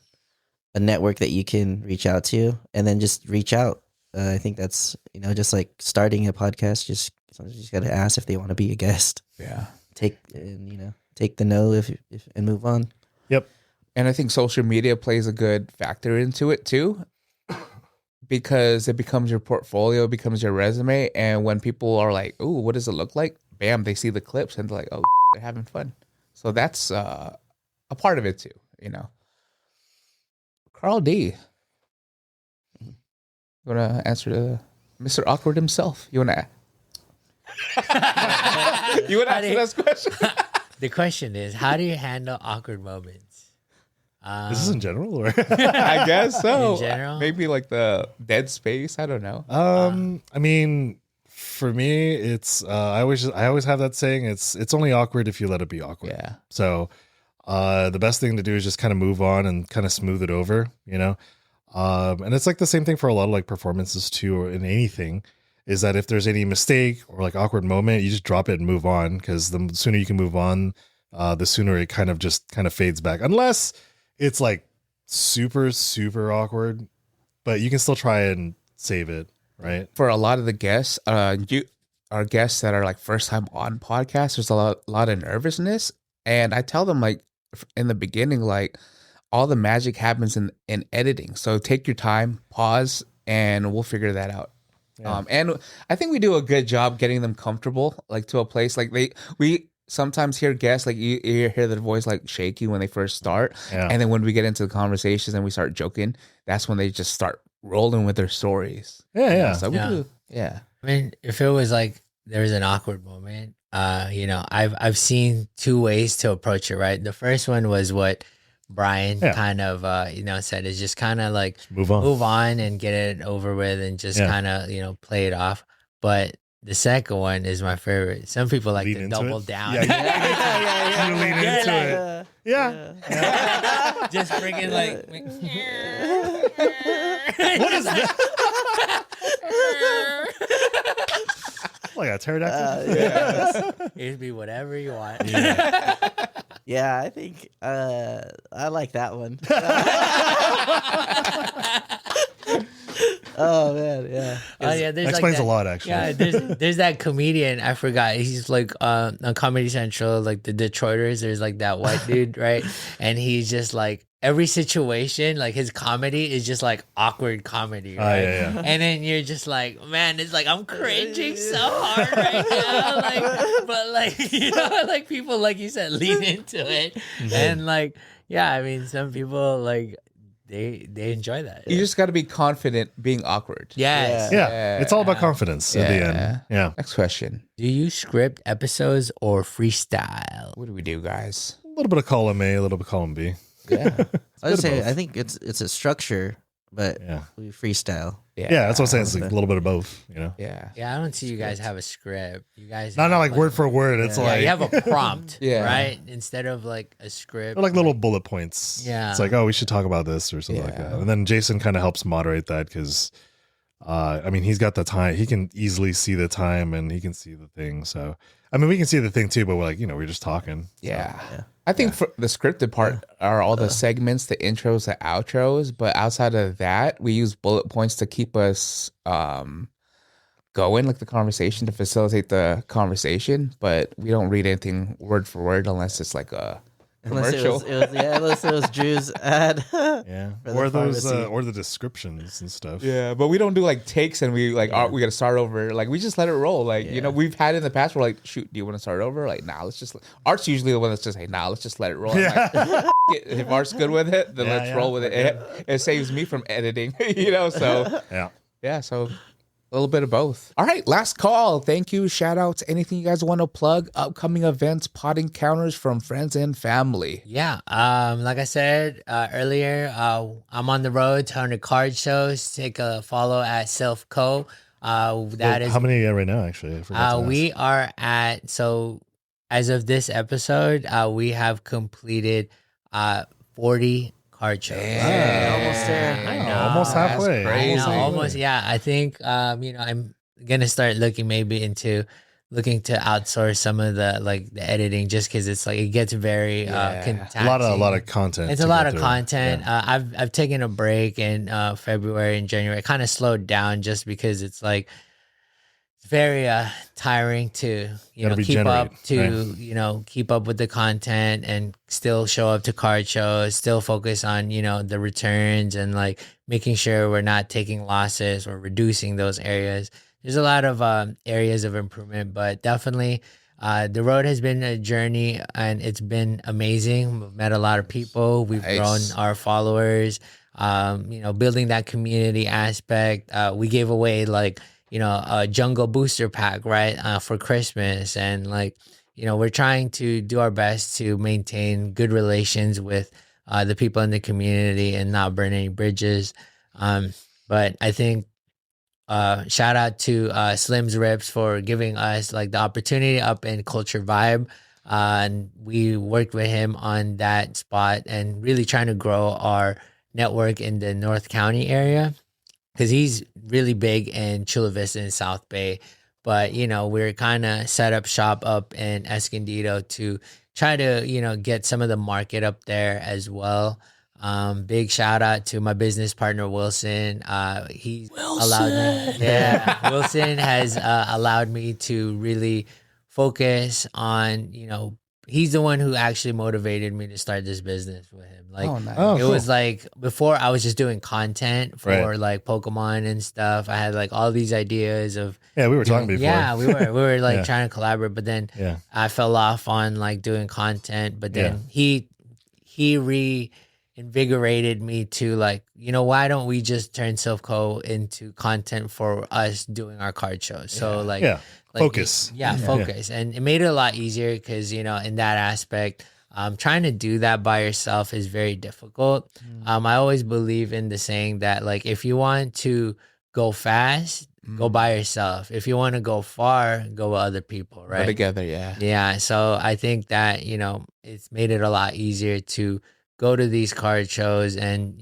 a network that you can reach out to, and then just reach out. I think that's just like starting a podcast. Sometimes you just got to ask if they want to be a guest. Yeah. Take the no if and move on. Yep. And I think social media plays a good factor into it too, because it becomes your portfolio, becomes your resume. And when people are like, "Ooh, what does it look like?" Bam, they see the clips and they're like, "Oh, they're having fun." So that's a part of it too, Carldee, you want to answer to Mr. Awkward himself? You want to answer this question? The question is, how do you handle awkward moments? This is in general, or I guess so. In general? Maybe like the dead space. I don't know. I mean, for me, it's I always have that saying. It's only awkward if you let it be awkward. Yeah. So, the best thing to do is just kind of move on and kind of smooth it over, and it's like the same thing for a lot of like performances too, or in anything. Is that if there's any mistake or like awkward moment, you just drop it and move on, because the sooner you can move on, the sooner it kind of fades back. Unless it's like super, super awkward, but you can still try and save it, right? For a lot of the guests, our guests that are like first time on podcasts, there's a lot of nervousness. And I tell them like in the beginning, like all the magic happens in editing. So take your time, pause, and we'll figure that out. Yeah. And I think we do a good job getting them comfortable, like to a place like we sometimes hear guests like you hear their voice like shaky when they first start, and then when we get into the conversations and we start joking, that's when they just start rolling with their stories. So we do. I mean, if it was like there was an awkward moment, I've seen two ways to approach it. Right, the first one was what Brian kind of said, is just kind of like move on and get it over with and just kind of play it off. But the second one is my favorite. Some people like to double down. You lean into it. Yeah. Just freaking like what is that? Like a pterodactyl? It'd be whatever you want. Yeah, I think I like that one. Oh man, yeah. Oh yeah, that explains a lot actually. Yeah, there's that comedian, I forgot. He's like on Comedy Central, like the Detroiters. There's like that white dude, right? And he's just like every situation, like his comedy is just like awkward comedy, right? And then you're just like, man, it's like I'm cringing so hard right now, like, but like like people, like you said, lean into it, and like I mean, some people like they enjoy that. You just got to be confident being awkward. Yes. Yeah. It's all about confidence at the end. Yeah. Next question. Do you script episodes or freestyle? What do we do, guys? A little bit of column A, a little bit of column B. Yeah. I would say I think it's a structure, but we freestyle. Yeah, that's what I'm saying. It's like a little bit of both, Yeah. I don't see you guys have a script. You guys not like word for word. It's like you have a prompt, right? Instead of like a script. Or like little bullet points. Yeah. It's like, oh, we should talk about this or something like that. And then Jason kind of helps moderate that because I mean, he's got the time. He can easily see the time and he can see the thing. So I mean, we can see the thing too, but we're like, we're just talking. Yeah. I think for the scripted part are all the segments, the intros, the outros. But outside of that, we use bullet points to keep us going, like the conversation, to facilitate the conversation. But we don't read anything word for word unless it's like a commercial. Unless it was Drew's ad. Or those or the descriptions and stuff. Yeah, but we don't do like takes and we like we gotta start over. Like we just let it roll. Like we've had in the past we're like, shoot, do you want to start over? Like, nah, let's just. Art's usually the one that's just hey, nah, let's just let it roll. Like, if Art's good with it, then let's roll with it. It saves me from editing, So so. A little bit of both. All right, last call. Thank you. Shout outs. Anything you guys want to plug? Upcoming events, pot encounters from friends and family. Yeah. Like I said earlier, I'm on the road to 100 card shows. Take a follow at Self Co. That is how many right now? Actually, I forgot to we are at as of this episode, we have completed 40 card shows. Damn. Almost there. I Oh, know. almost halfway. That's I crazy. know, almost. Yeah, I think I'm gonna start looking to outsource some of the editing, just because it's like it gets very Yeah. A lot of content. It's to a go lot of through. content. Yeah. I've taken a break in February and January. I kind of slowed down just because it's like very tiring to Gotta keep regenerate, up to keep up with the content and still show up to card shows, still focus on the returns and like making sure we're not taking losses or reducing those areas. There's a lot of areas of improvement, but definitely the road has been a journey and it's been amazing. We've met a lot of people. We've grown Nice. our followers. Building that community aspect. We gave away a jungle booster pack, right, for Christmas. And we're trying to do our best to maintain good relations with the people in the community and not burn any bridges. But I think shout out to Slim's Rips for giving us like the opportunity up in Culture Vibe. And we worked with him on that spot and really trying to grow our network in the North County area, because he's really big in Chula Vista and South Bay. But, we're kind of set up shop up in Escondido to try to, get some of the market up there as well. Big shout out to my business partner, Wilson. Allowed me. Yeah. Wilson has allowed me to really focus on, he's the one who actually motivated me to start this business with him. Like, Nice. Oh, it cool. was like before I was just doing content for Right. like Pokemon and stuff. I had like all these ideas of Yeah, we were talking before. yeah, we were like Yeah. trying to collaborate, but then Yeah. I fell off on like doing content. But then he reinvigorated me to like, why don't we just turn Silphco into content for us doing our card shows? So like, Yeah. like, Focus. Focus. And it made it a lot easier because, in that aspect, trying to do that by yourself is very difficult. I always believe in the saying that, like, if you want to go fast, go by yourself. If you want to go far, go with other people, Go right? together, yeah. Yeah. So I think that, it's made it a lot easier to go to these card shows and,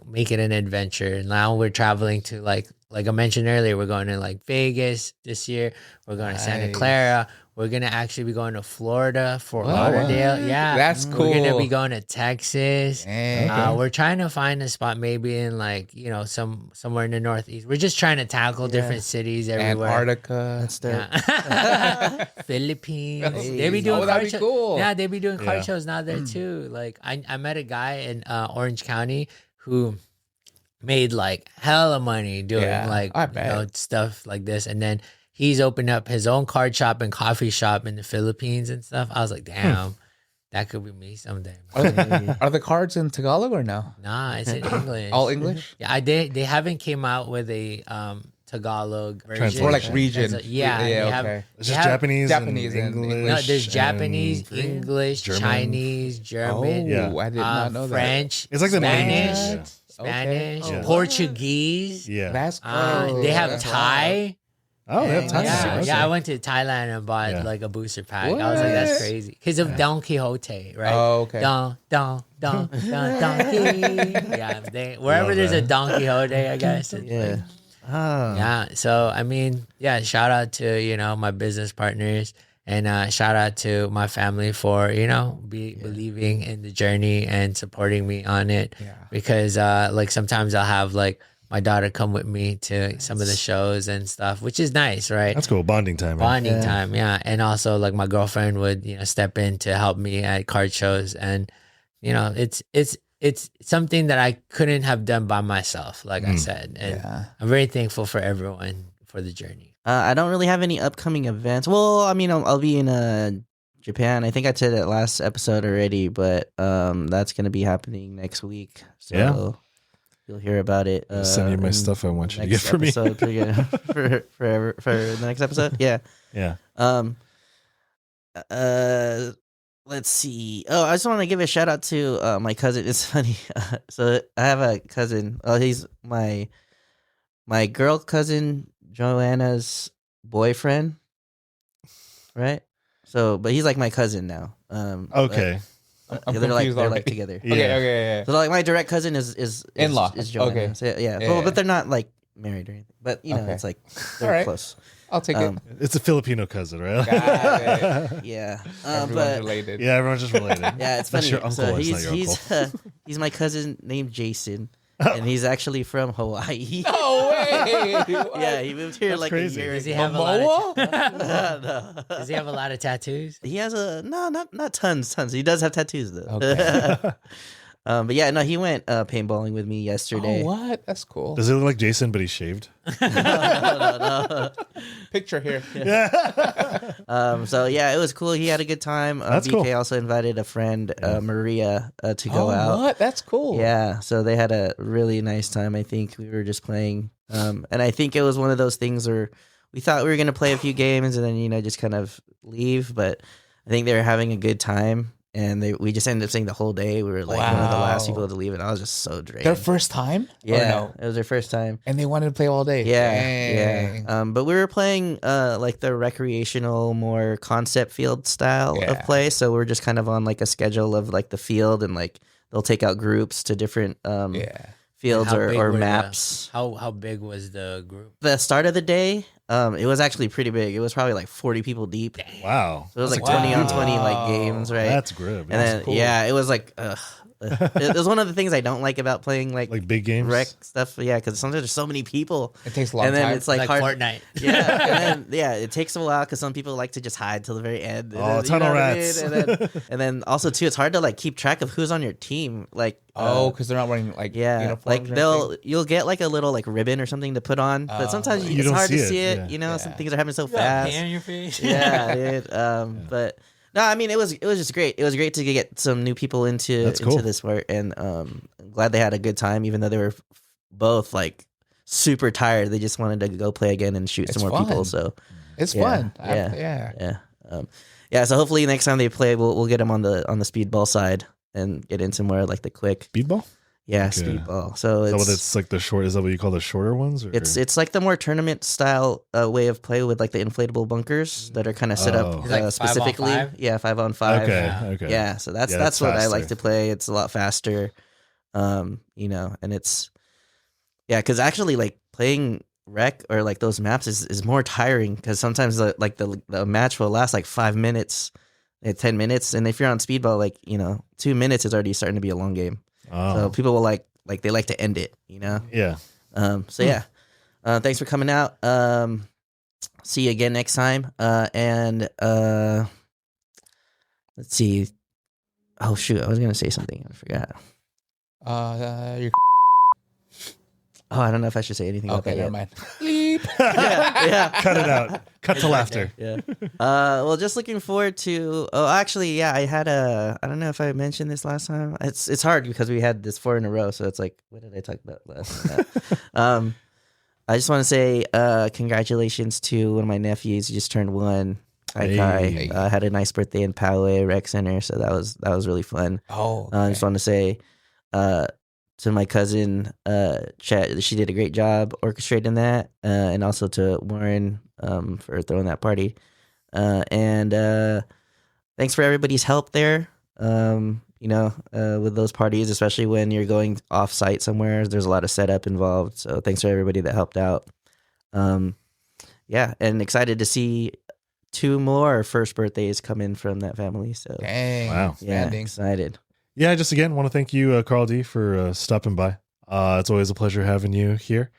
make it an adventure. Now we're traveling to like I mentioned earlier, we're going to like Vegas this year. We're going to Santa Nice. Clara. We're going to actually be going to Florida, Fort What? Lauderdale. Yeah. That's We're going to cool. be going to Texas. Dang. We're trying to find a spot maybe in like, somewhere in the Northeast. We're just trying to tackle different cities everywhere. Antarctica. That's dope. Yeah. Philippines. They be doing that'd card be shows. cool. Yeah, they be doing card Yeah. shows now there too. Like I met a guy in Orange County who made like hella money doing Yeah, I bet. stuff like this, and then he's opened up his own card shop and coffee shop in the Philippines and stuff. I was like, damn, that could be me someday. Are the cards in Tagalog or no? Nah, it's in English. All English? Yeah, they haven't came out with a Tagalog version. Translation. Or like region? Yeah, they have- okay. It's they just have- Japanese and and English. No, there's and Japanese, Korean. English, German. Chinese, Oh, German, Yeah. I did not know that. French. It's like the main. Spanish, Spanish, Okay. Oh, Portuguese. Yeah. That's cool. They have That's Thai. Oh, they have time. Yeah, Okay. yeah. I went to Thailand and bought Yeah. like a booster pack. I was like, that's What? crazy because of Don Quixote, right? Oh, okay. Don Quixote. Yeah, wherever Love there's a that. Don Quixote, I guess. it's Yeah. like- Oh. yeah. So I mean, yeah. Shout out to my business partners, and shout out to my family for believing in the journey and supporting me on it. Yeah. Because like sometimes I'll have like my daughter come with me to some of the shows and stuff, which is nice, right? That's cool. Bonding time. Man. Bonding Yeah. time, yeah. And also like my girlfriend would step in to help me at card shows, and it's something that I couldn't have done by myself, like I said. And Yeah. I'm very thankful for everyone for the journey. I don't really have any upcoming events. Well, I mean, I'll be in Japan. I think I said it last episode already, but that's gonna be happening next week. So Yeah. you'll hear about it. Send you my in stuff I want you to next get for me. episode for the next episode. Yeah. Yeah. Let's see. Oh, I just want to give a shout out to my cousin. It's funny. So I have a cousin. He's my girl cousin Joanna's boyfriend, right? So, but he's like my cousin now. Okay. I'm they're confused like already. together. Okay, yeah. So like my direct cousin is In-law. is Joanna. Okay. So, yeah. Yeah, Well, yeah. but they're not like married or anything. But you know, Okay. it's like All they're right. close. I'll take it. It's a Filipino cousin, right? Got it. Yeah. Everyone's But related. Yeah, everyone's just related. yeah, it's That's funny. your uncle. So It's not your uncle. he's my cousin named Jason, and he's actually from Hawaii. No way. Yeah, he moved here That's like crazy. a year Does he ago. have a lot of No. Does he have a lot of tattoos? He has not tons. He does have tattoos though. Okay. But yeah, no, he went paintballing with me yesterday. Oh, what? That's cool. Does he look like Jason, but he's shaved? No. Picture here. So yeah, it was cool. He had a good time. That's BK cool. also invited a friend, Maria, to go out. What? That's cool. Yeah, so they had a really nice time. I think we were just playing, and I think it was one of those things where we thought we were going to play a few games and then just kind of leave. But I think they were having a good time, and we just ended up staying the whole day. We were like one of the last Wow. people to leave, and I was just so drained. Their first time? Or yeah, no? it was their first time. And they wanted to play all day. Yeah, Dang. but we were playing like the recreational, more concept field style Yeah. of play. So we're just kind of on like a schedule of like the field, and like they'll take out groups to different Yeah. fields How big or were the- maps. How big was the group? The start of the day, it was actually pretty big. It was probably like 40 people deep. Wow. So it was like That's 20 on wow. 20 like games, right? That's grim. and then cool. yeah, it was like it was one of the things I don't like about playing like big games. rec stuff. Yeah, because sometimes there's so many people, It takes a long and then time. it's like, Like hard. Fortnite. Yeah, and then it takes a while because some people like to just hide till the very end. And Oh, then, you tunnel know what I rats. mean? And then also too, it's hard to like keep track of who's on your team. Like because they're not wearing like yeah, uniforms like or anything? you'll get like a little like ribbon or something to put on, but sometimes You it's don't hard to see it, see it. yeah. You know, some Yeah. things are happening so You got fast. paint on your face. Yeah, dude. But no, I mean it was just great. It was great to get some new people into That's cool. this sport, and I'm glad they had a good time, even though they were both like super tired. They just wanted to go play again and shoot It's some more people. fun. So It's yeah, fun. yeah. Yeah. So hopefully next time they play, we'll get them on the speedball side and get into more like the quick. Speedball? Yeah, Okay. speedball. So Is that it's what it's like the short? Is that what you call the shorter ones? Or? it's like the more tournament style way of play with like the inflatable bunkers that are kind of set Oh. up It's like 5 on specifically. 5? Yeah, 5-on-5. Okay. Yeah, so that's Yeah, that's that's what I like faster. to play. It's a lot faster, and it's because actually like playing rec or like those maps is more tiring because sometimes the match will last like 5 minutes, 10 minutes, and if you're on speedball, like 2 minutes is already starting to be a long game. Oh. So people will like they like to end it, Yeah. So yeah, thanks for coming out. See you again next time. And let's see. Oh shoot, I was gonna say something. I forgot. You're Oh, I don't know if I should say anything about okay. that Never yet. mind. Bleep. Yeah. Cut it out. Cut to laughter. Yeah. Well, just looking forward to. Oh, actually, yeah, I had a. I don't know if I mentioned this last time. It's hard because we had this 4 in a row, so it's like, what did I talk about last time? I just want to say congratulations to one of my nephews. He just turned 1. Hey. Kai had a nice birthday in Poway Rec Center, so that was really fun. Oh, I just want to say to my cousin, Chet, she did a great job orchestrating that, and also to Warren for throwing that party. And thanks for everybody's help there. With those parties, especially when you're going off site somewhere, there's a lot of setup involved. So thanks for everybody that helped out. Yeah, and excited to see 2 more first birthdays come in from that family. So dang. Wow. yeah, Outstanding. excited. Yeah, just again want to thank you, Carldee, for stopping by. It's always a pleasure having you here.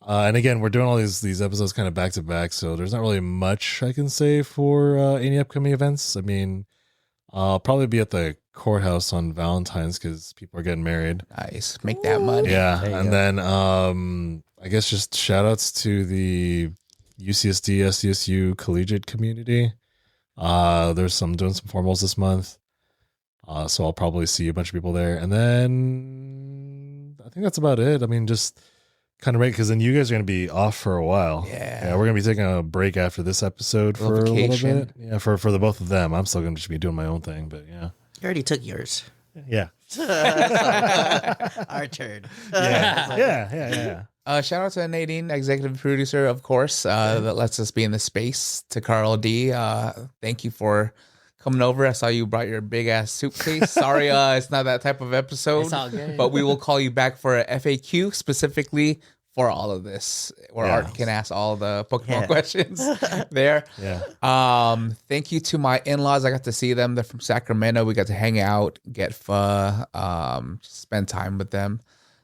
And again, we're doing all these episodes kind of back to back, so there's not really much I can say for any upcoming events. I mean, I'll probably be at the courthouse on Valentine's because people are getting married. Nice. Make that money. Yeah, There you and go. then I guess just shout outs to the UCSD SDSU collegiate community. There's doing some formals this month. So I'll probably see a bunch of people there. And then I think that's about it. I mean, just kind of right, because then you guys are going to be off for a while. Yeah. We're going to be taking a break after this episode for a little Vacation. bit. Yeah, for the both of them. I'm still going to just be doing my own thing, but yeah. You already took yours. Yeah. Our turn. Yeah. Shout out to Nadine, executive producer, of course, that lets us be in the space. To Carl D, thank you for coming over. I saw you brought your big ass suitcase. Sorry, it's not that type of episode. It's all good. But we will call you back for a FAQ specifically for all of this, where Art can ask all the Pokemon questions there. Yeah. Thank you to my in-laws. I got to see them. They're from Sacramento. We got to hang out, get pho, spend time with them.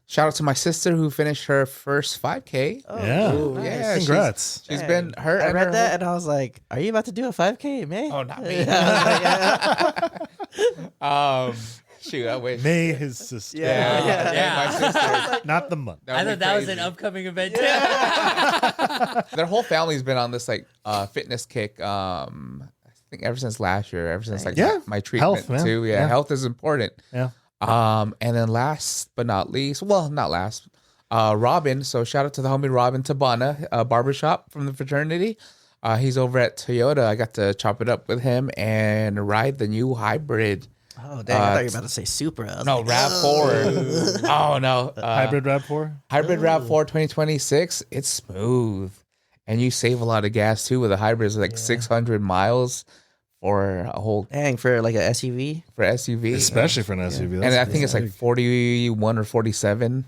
Shout out to my sister who finished her first 5K. Oh, Yeah. cool. Nice. Yeah. Congrats. She's been her. I and read her that and I was like, "Are you about to do a 5K, May?" Oh, not me. Shoot, I wish. May his sister. Yeah. My sister. Not the month. That I would thought be that was crazy. an upcoming event too. Their whole family's been on this like fitness kick. I think ever since last year, ever since like my treatment Health, man. too. Yeah. Health is important. Yeah. And then last but not least, well, not last, Robin. So shout out to the homie Robin Tabana, barbershop from the fraternity. He's over at Toyota. I got to chop it up with him and ride the new hybrid. Oh, dang! I thought you were about to say Supra. I was No, like, RAV4. Oh, no. Hybrid RAV4? Hybrid RAV4 2026. It's smooth. And you save a lot of gas too with a hybrid. It's like 600 miles for a whole Dang, for like a SUV. for SUV. Especially for an SUV. And I think it's like 41 or 47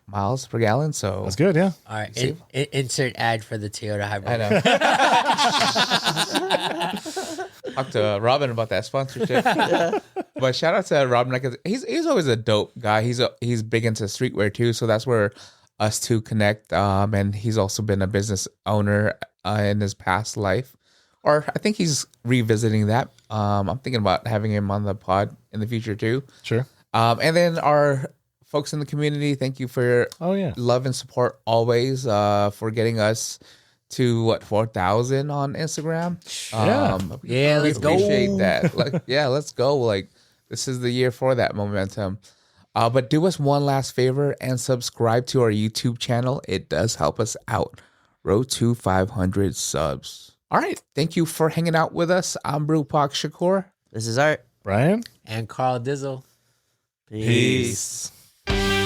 miles per gallon. So That's good, yeah. All right, insert ad for the Toyota Hybrid. I know. Talk to Robin about that sponsorship. But shout out to Robin. Like, he's always a dope guy. He's big into streetwear too. So that's where us two connect. And he's also been a business owner in his past life. Or I think he's revisiting that. I'm thinking about having him on the pod in the future too. Sure. And then our folks in the community, thank you for your love and support always, for getting us to 4,000 on Instagram. Yeah, let's go. Appreciate that. Like, yeah, let's go. Like, this is the year for that momentum. But do us one last favor and subscribe to our YouTube channel. It does help us out. Road to 500 subs. All right. Thank you for hanging out with us. I'm brewpac.shakur. This is Art. Brian? And Carl Dizzle. Peace. Peace.